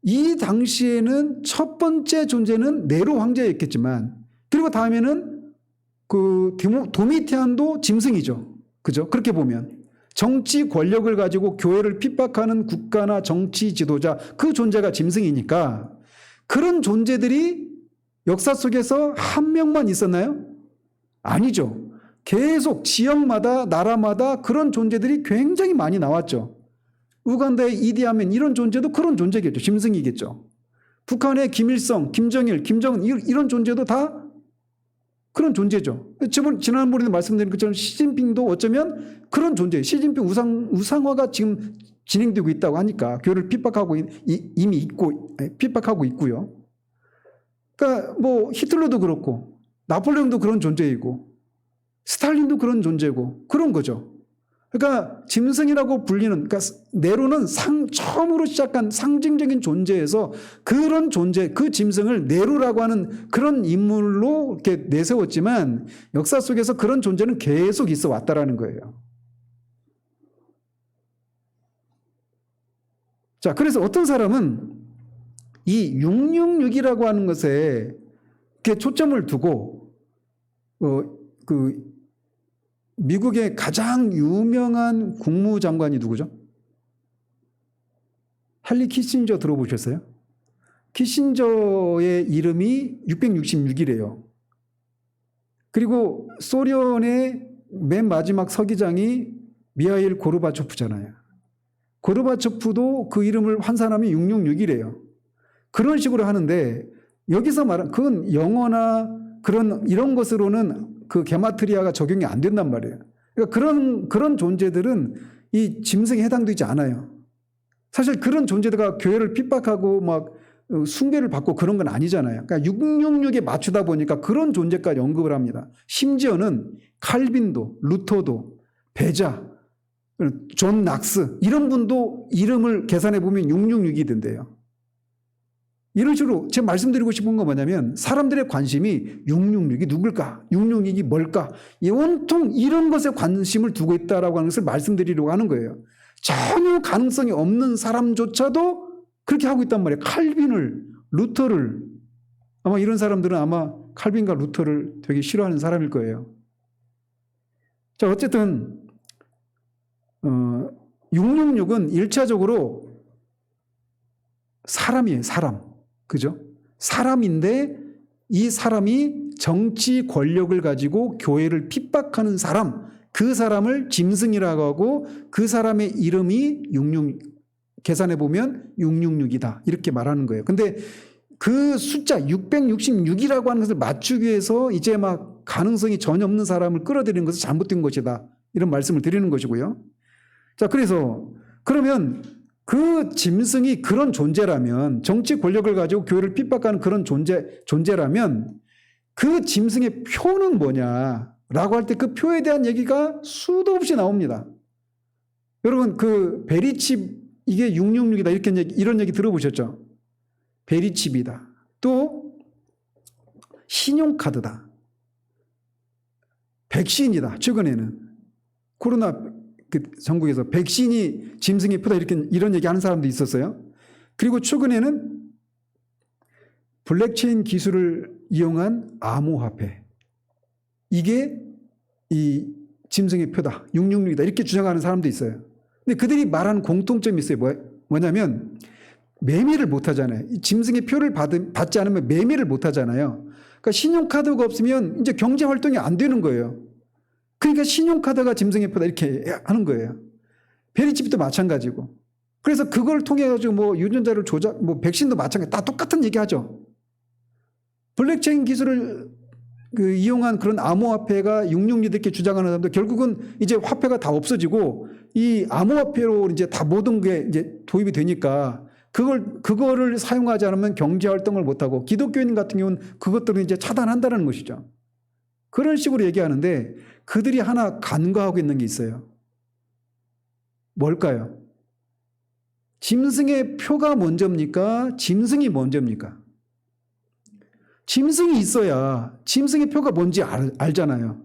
이 당시에는 첫 번째 존재는 네로 황제였겠지만 그리고 다음에는 그 도미티안도 짐승이죠. 그죠? 그렇게 보면 정치 권력을 가지고 교회를 핍박하는 국가나 정치 지도자 그 존재가 짐승이니까 그런 존재들이 역사 속에서 한 명만 있었나요? 아니죠. 계속 지역마다 나라마다 그런 존재들이 굉장히 많이 나왔죠. 우간다의 이디아멘 이런 존재도 그런 존재겠죠. 짐승이겠죠. 북한의 김일성, 김정일, 김정은 이런 존재도 다 그런 존재죠. 지난번에도 말씀드린 것처럼 시진핑도 어쩌면 그런 존재예요. 시진핑 우상화가 지금 진행되고 있다고 하니까 교회를 핍박하고 핍박하고 있고요. 그러니까 뭐 히틀러도 그렇고 나폴레옹도 그런 존재이고 스탈린도 그런 존재고 그런 거죠. 그러니까 짐승이라고 불리는 그러니까 네로는 처음으로 시작한 상징적인 존재에서 그런 존재 그 짐승을 네로라고 하는 그런 인물로 이렇게 내세웠지만 역사 속에서 그런 존재는 계속 있어 왔다라는 거예요. 자, 그래서 어떤 사람은 이 666이라고 하는 것에 이렇게 초점을 두고 그 미국의 가장 유명한 국무장관이 누구죠? 헨리 키신저 들어보셨어요? 키신저의 이름이 666이래요. 그리고 소련의 맨 마지막 서기장이 미하일 고르바초프잖아요. 고르바초프도 그 이름을 환산하면 666이래요. 그런 식으로 하는데 여기서 말한 그건 영어나 이런 것으로는 그 게마트리아가 적용이 안 된단 말이에요. 그러니까 그런 존재들은 이 짐승에 해당되지 않아요. 사실 그런 존재들과 교회를 핍박하고 막 숭배를 받고 그런 건 아니잖아요. 그러니까 666에 맞추다 보니까 그런 존재까지 언급을 합니다. 심지어는 칼빈도, 루터도, 베자, 존 낙스 이런 분도 이름을 계산해 보면 666이 된대요. 이런 식으로 제가 말씀드리고 싶은 건 뭐냐면 사람들의 관심이 666이 누굴까? 666이 뭘까? 온통 이런 것에 관심을 두고 있다라고 하는 것을 말씀드리려고 하는 거예요. 전혀 가능성이 없는 사람조차도 그렇게 하고 있단 말이에요. 칼빈을, 루터를. 아마 이런 사람들은 아마 칼빈과 루터를 되게 싫어하는 사람일 거예요. 자, 어쨌든 666은 1차적으로 사람이에요. 사람. 그죠? 사람인데 이 사람이 정치 권력을 가지고 교회를 핍박하는 사람, 그 사람을 짐승이라고 하고 그 사람의 이름이 66, 계산해 보면 666이다. 이렇게 말하는 거예요. 근데 그 숫자 666이라고 하는 것을 맞추기 위해서 이제 막 가능성이 전혀 없는 사람을 끌어들이는 것은 잘못된 것이다. 이런 말씀을 드리는 것이고요. 자, 그래서 그러면 그 짐승이 그런 존재라면 정치 권력을 가지고 교회를 핍박하는 그런 존재라면 그 짐승의 표는 뭐냐라고 할 때 그 표에 대한 얘기가 수도 없이 나옵니다. 여러분 그 베리칩 이게 666이다 이런 얘기 들어보셨죠? 베리칩이다. 또 신용카드다. 백신이다. 최근에는 코로나 전국에서 백신이 짐승의 표다 이런 얘기하는 사람도 있었어요. 그리고 최근에는 블랙체인 기술을 이용한 암호화폐 이게 이 짐승의 표다. 666이다. 이렇게 주장하는 사람도 있어요. 근데 그들이 말하는 공통점이 있어요. 뭐냐면 매매를 못 하잖아요. 짐승의 표를 받지 않으면 매매를 못 하잖아요. 그러니까 신용카드가 없으면 이제 경제 활동이 안 되는 거예요. 그러니까 신용카드가 짐승의 표다 이렇게 하는 거예요. 베리칩도 마찬가지고. 그래서 그걸 통해 가지고 뭐 유전자를 조작, 뭐 백신도 마찬가지, 다 똑같은 얘기하죠. 블랙체인 기술을 이용한 그런 암호화폐가 666 이렇게 주장하는 사람들 결국은 이제 화폐가 다 없어지고 이 암호화폐로 이제 다 모든 게 이제 도입이 되니까 그거를 사용하지 않으면 경제 활동을 못 하고 기독교인 같은 경우는 그것들을 이제 차단한다는 것이죠. 그런 식으로 얘기하는데 그들이 하나 간과하고 있는 게 있어요. 뭘까요? 짐승의 표가 먼저입니까? 짐승이 먼저입니까? 짐승이 있어야 짐승의 표가 뭔지 알잖아요.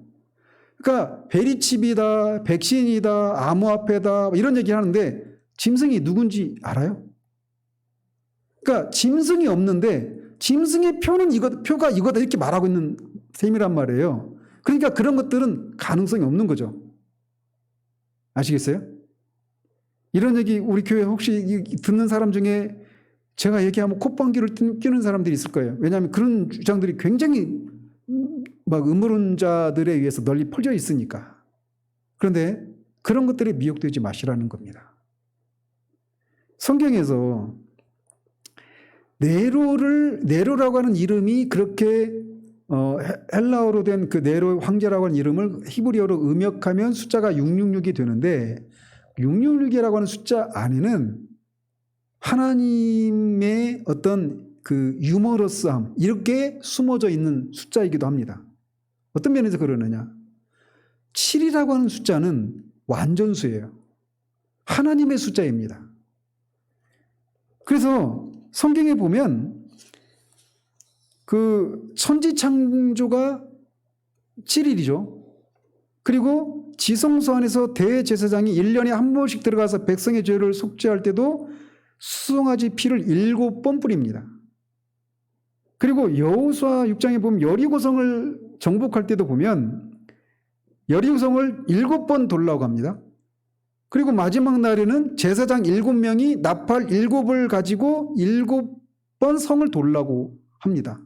그러니까 베리칩이다, 백신이다, 암호화폐다 이런 얘기 하는데 짐승이 누군지 알아요? 그러니까 짐승이 없는데 짐승의 표가 이거다 이렇게 말하고 있는 셈이란 말이에요. 그러니까 그런 것들은 가능성이 없는 거죠. 아시겠어요? 이런 얘기 우리 교회 혹시 듣는 사람 중에 제가 얘기하면 콧방귀를 뀌는 사람들이 있을 거예요. 왜냐하면 그런 주장들이 굉장히 막 음모론자들에 의해서 널리 퍼져 있으니까. 그런데 그런 것들에 미혹되지 마시라는 겁니다. 성경에서 네로라고 하는 이름이 그렇게 헬라어로 된 그 네로 황제라고 하는 이름을 히브리어로 음역하면 숫자가 666이 되는데 666이라고 하는 숫자 안에는 하나님의 어떤 그 유머러스함 이렇게 숨어져 있는 숫자이기도 합니다. 어떤 면에서 그러느냐? 7이라고 하는 숫자는 완전수예요. 하나님의 숫자입니다. 그래서 성경에 보면 그 천지창조가 7일이죠. 그리고 지성소 안에서 대제사장이 1년에 한 번씩 들어가서 백성의 죄를 속죄할 때도 수송아지 피를 7번 뿌립니다. 그리고 여호수아 6장에 보면 여리고성을 정복할 때도 보면 여리고성을 7번 돌라고 합니다. 그리고 마지막 날에는 제사장 7명이 나팔 7을 가지고 7번 성을 돌라고 합니다.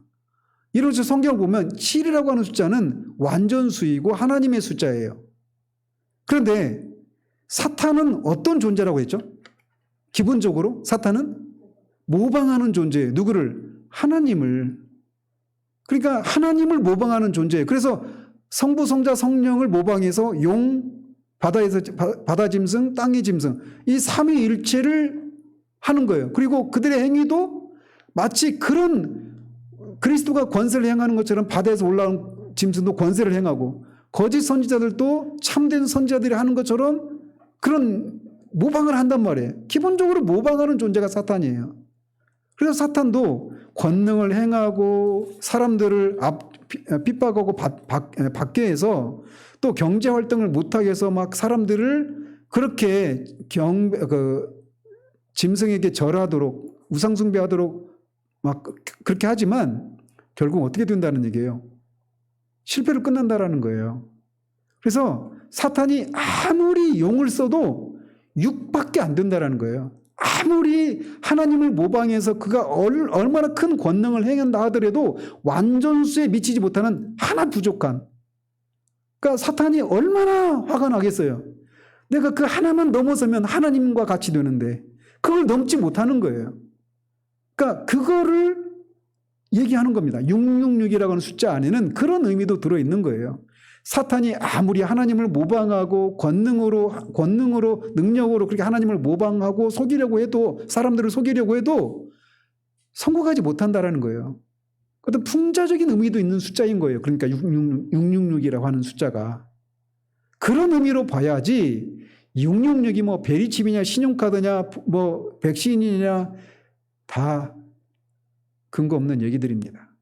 이로써 성경을 보면 7이라고 하는 숫자는 완전수이고 하나님의 숫자예요. 그런데 사탄은 어떤 존재라고 했죠? 기본적으로 사탄은 모방하는 존재예요. 누구를? 하나님을. 그러니까 하나님을 모방하는 존재예요. 그래서 성부, 성자, 성령을 모방해서 용, 바다 짐승, 땅의 짐승, 이 삼위일체를 하는 거예요. 그리고 그들의 행위도 마치 그런 그리스도가 권세를 행하는 것처럼 바다에서 올라온 짐승도 권세를 행하고 거짓 선지자들도 참된 선지자들이 하는 것처럼 그런 모방을 한단 말이에요. 기본적으로 모방하는 존재가 사탄이에요. 그래서 사탄도 권능을 행하고 사람들을 핍박하고 받게 해서 또 경제 활동을 못하게 해서 막 사람들을 그렇게 짐승에게 절하도록 우상숭배하도록 막 그렇게 하지만 결국 어떻게 된다는 얘기예요? 실패로 끝난다라는 거예요. 그래서 사탄이 아무리 용을 써도 6밖에 안 된다라는 거예요. 아무리 하나님을 모방해서 그가 얼마나 큰 권능을 행한다 하더라도 완전수에 미치지 못하는 하나 부족한. 그러니까 사탄이 얼마나 화가 나겠어요. 내가 그 하나만 넘어서면 하나님과 같이 되는데 그걸 넘지 못하는 거예요. 그러니까 그거를 얘기하는 겁니다. 666이라고 하는 숫자 안에는 그런 의미도 들어있는 거예요. 사탄이 아무리 하나님을 모방하고 권능으로 능력으로 그렇게 하나님을 모방하고 속이려고 해도 사람들을 속이려고 해도 성공하지 못한다라는 거예요. 어떤 풍자적인 의미도 있는 숫자인 거예요. 그러니까 666이라고 하는 숫자가. 그런 의미로 봐야지 666이 뭐 베리칩이냐 신용카드냐 뭐 백신이냐 다 근거 없는 얘기들입니다.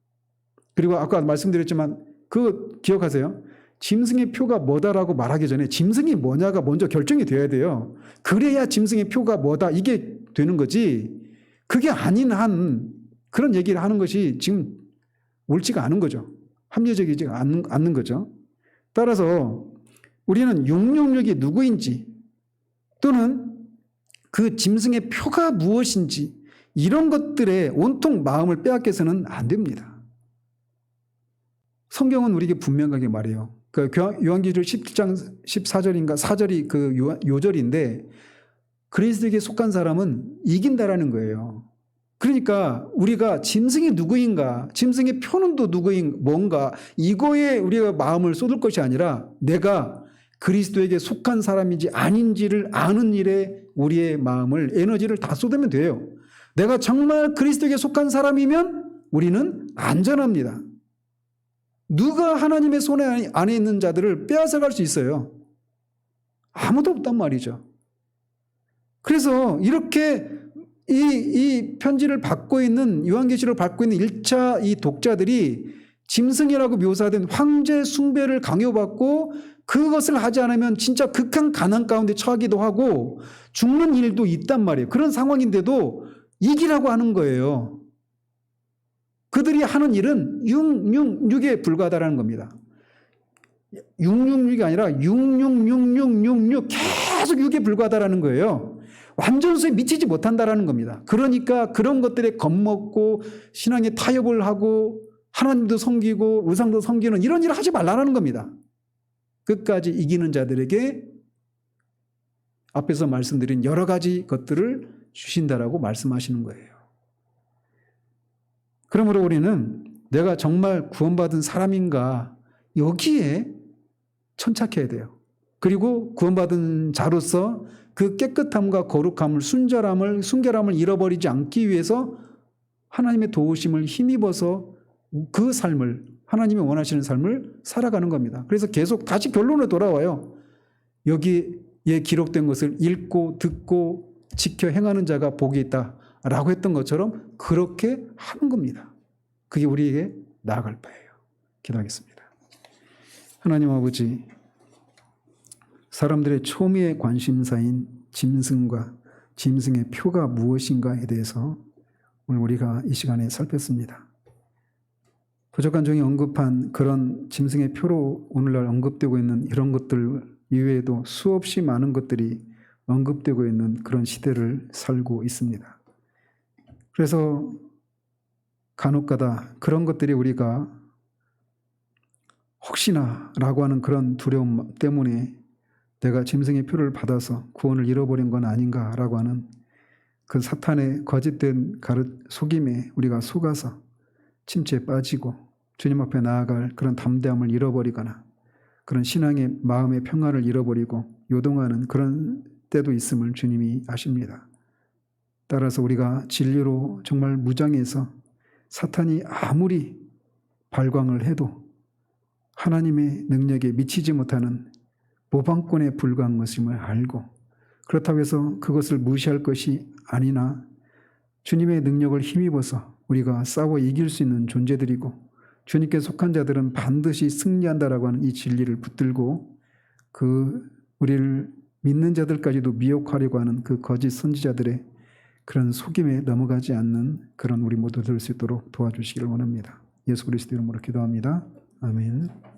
그리고 아까 말씀드렸지만 그거 기억하세요? 짐승의 표가 뭐다라고 말하기 전에 짐승이 뭐냐가 먼저 결정이 돼야 돼요. 그래야 짐승의 표가 뭐다 이게 되는 거지. 그게 아닌 한 그런 얘기를 하는 것이 지금 옳지가 않은 거죠. 합리적이지 않는 거죠. 따라서 우리는 666이 누구인지 또는 그 짐승의 표가 무엇인지 이런 것들에 온통 마음을 빼앗겨서는 안 됩니다. 성경은 우리에게 분명하게 말해요. 그 요한계시록 17장 14절인가 4절이 그 요절인데 그리스도에게 속한 사람은 이긴다라는 거예요. 그러니까 우리가 짐승이 누구인가, 짐승의 표는 또 뭔가 이거에 우리가 마음을 쏟을 것이 아니라 내가 그리스도에게 속한 사람인지 아닌지를 아는 일에 우리의 마음을 에너지를 다 쏟으면 돼요. 내가 정말 그리스도에게 속한 사람이면 우리는 안전합니다. 누가 하나님의 손 안에 있는 자들을 빼앗아갈 수 있어요? 아무도 없단 말이죠. 그래서 이렇게 이 편지를 받고 있는 요한계시록을 받고 있는 1차 이 독자들이 짐승이라고 묘사된 황제 숭배를 강요받고 그것을 하지 않으면 진짜 극한 가난 가운데 처하기도 하고 죽는 일도 있단 말이에요. 그런 상황인데도 이기라고 하는 거예요. 그들이 하는 일은 666에 불과하다는 겁니다. 666이 아니라 666666 계속 6에 불과하다는 거예요. 완전수에 미치지 못한다는 겁니다. 그러니까 그런 것들에 겁먹고 신앙에 타협을 하고 하나님도 섬기고 우상도 섬기는 이런 일을 하지 말라는 겁니다. 끝까지 이기는 자들에게 앞에서 말씀드린 여러 가지 것들을 주신다라고 말씀하시는 거예요. 그러므로 우리는 내가 정말 구원받은 사람인가 여기에 천착해야 돼요. 그리고 구원받은 자로서 그 깨끗함과 거룩함을 순결함을 잃어버리지 않기 위해서 하나님의 도우심을 힘입어서 그 삶을 하나님이 원하시는 삶을 살아가는 겁니다. 그래서 계속 다시 결론으로 돌아와요. 여기에 기록된 것을 읽고 듣고 지켜 행하는 자가 복이 있다라고 했던 것처럼 그렇게 하는 겁니다. 그게 우리에게 나아갈 바예요. 기도하겠습니다. 하나님 아버지, 사람들의 초미의 관심사인 짐승과 짐승의 표가 무엇인가에 대해서 오늘 우리가 이 시간에 살폈습니다. 부족한 종이 언급한 그런 짐승의 표로 오늘날 언급되고 있는 이런 것들 이외에도 수없이 많은 것들이 언급되고 있는 그런 시대를 살고 있습니다. 그래서 간혹가다 그런 것들이 우리가 혹시나라고 하는 그런 두려움 때문에 내가 짐승의 표를 받아서 구원을 잃어버린 건 아닌가라고 하는 그 사탄의 거짓된 속임에 우리가 속아서 침체에 빠지고 주님 앞에 나아갈 그런 담대함을 잃어버리거나 그런 신앙의 마음의 평안을 잃어버리고 요동하는 그런 때도 있음을 주님이 아십니다. 따라서 우리가 진리로 정말 무장해서 사탄이 아무리 발광을 해도 하나님의 능력에 미치지 못하는 모방권에 불과한 것임을 알고 그렇다고 해서 그것을 무시할 것이 아니나 주님의 능력을 힘입어서 우리가 싸워 이길 수 있는 존재들이고 주님께 속한 자들은 반드시 승리한다라고 하는 이 진리를 붙들고 우리를 믿는 자들까지도 미혹하려고 하는 그 거짓 선지자들의 그런 속임에 넘어가지 않는 그런 우리 모두 될 수 있도록 도와주시기를 원합니다. 예수 그리스도 이름으로 기도합니다. 아멘.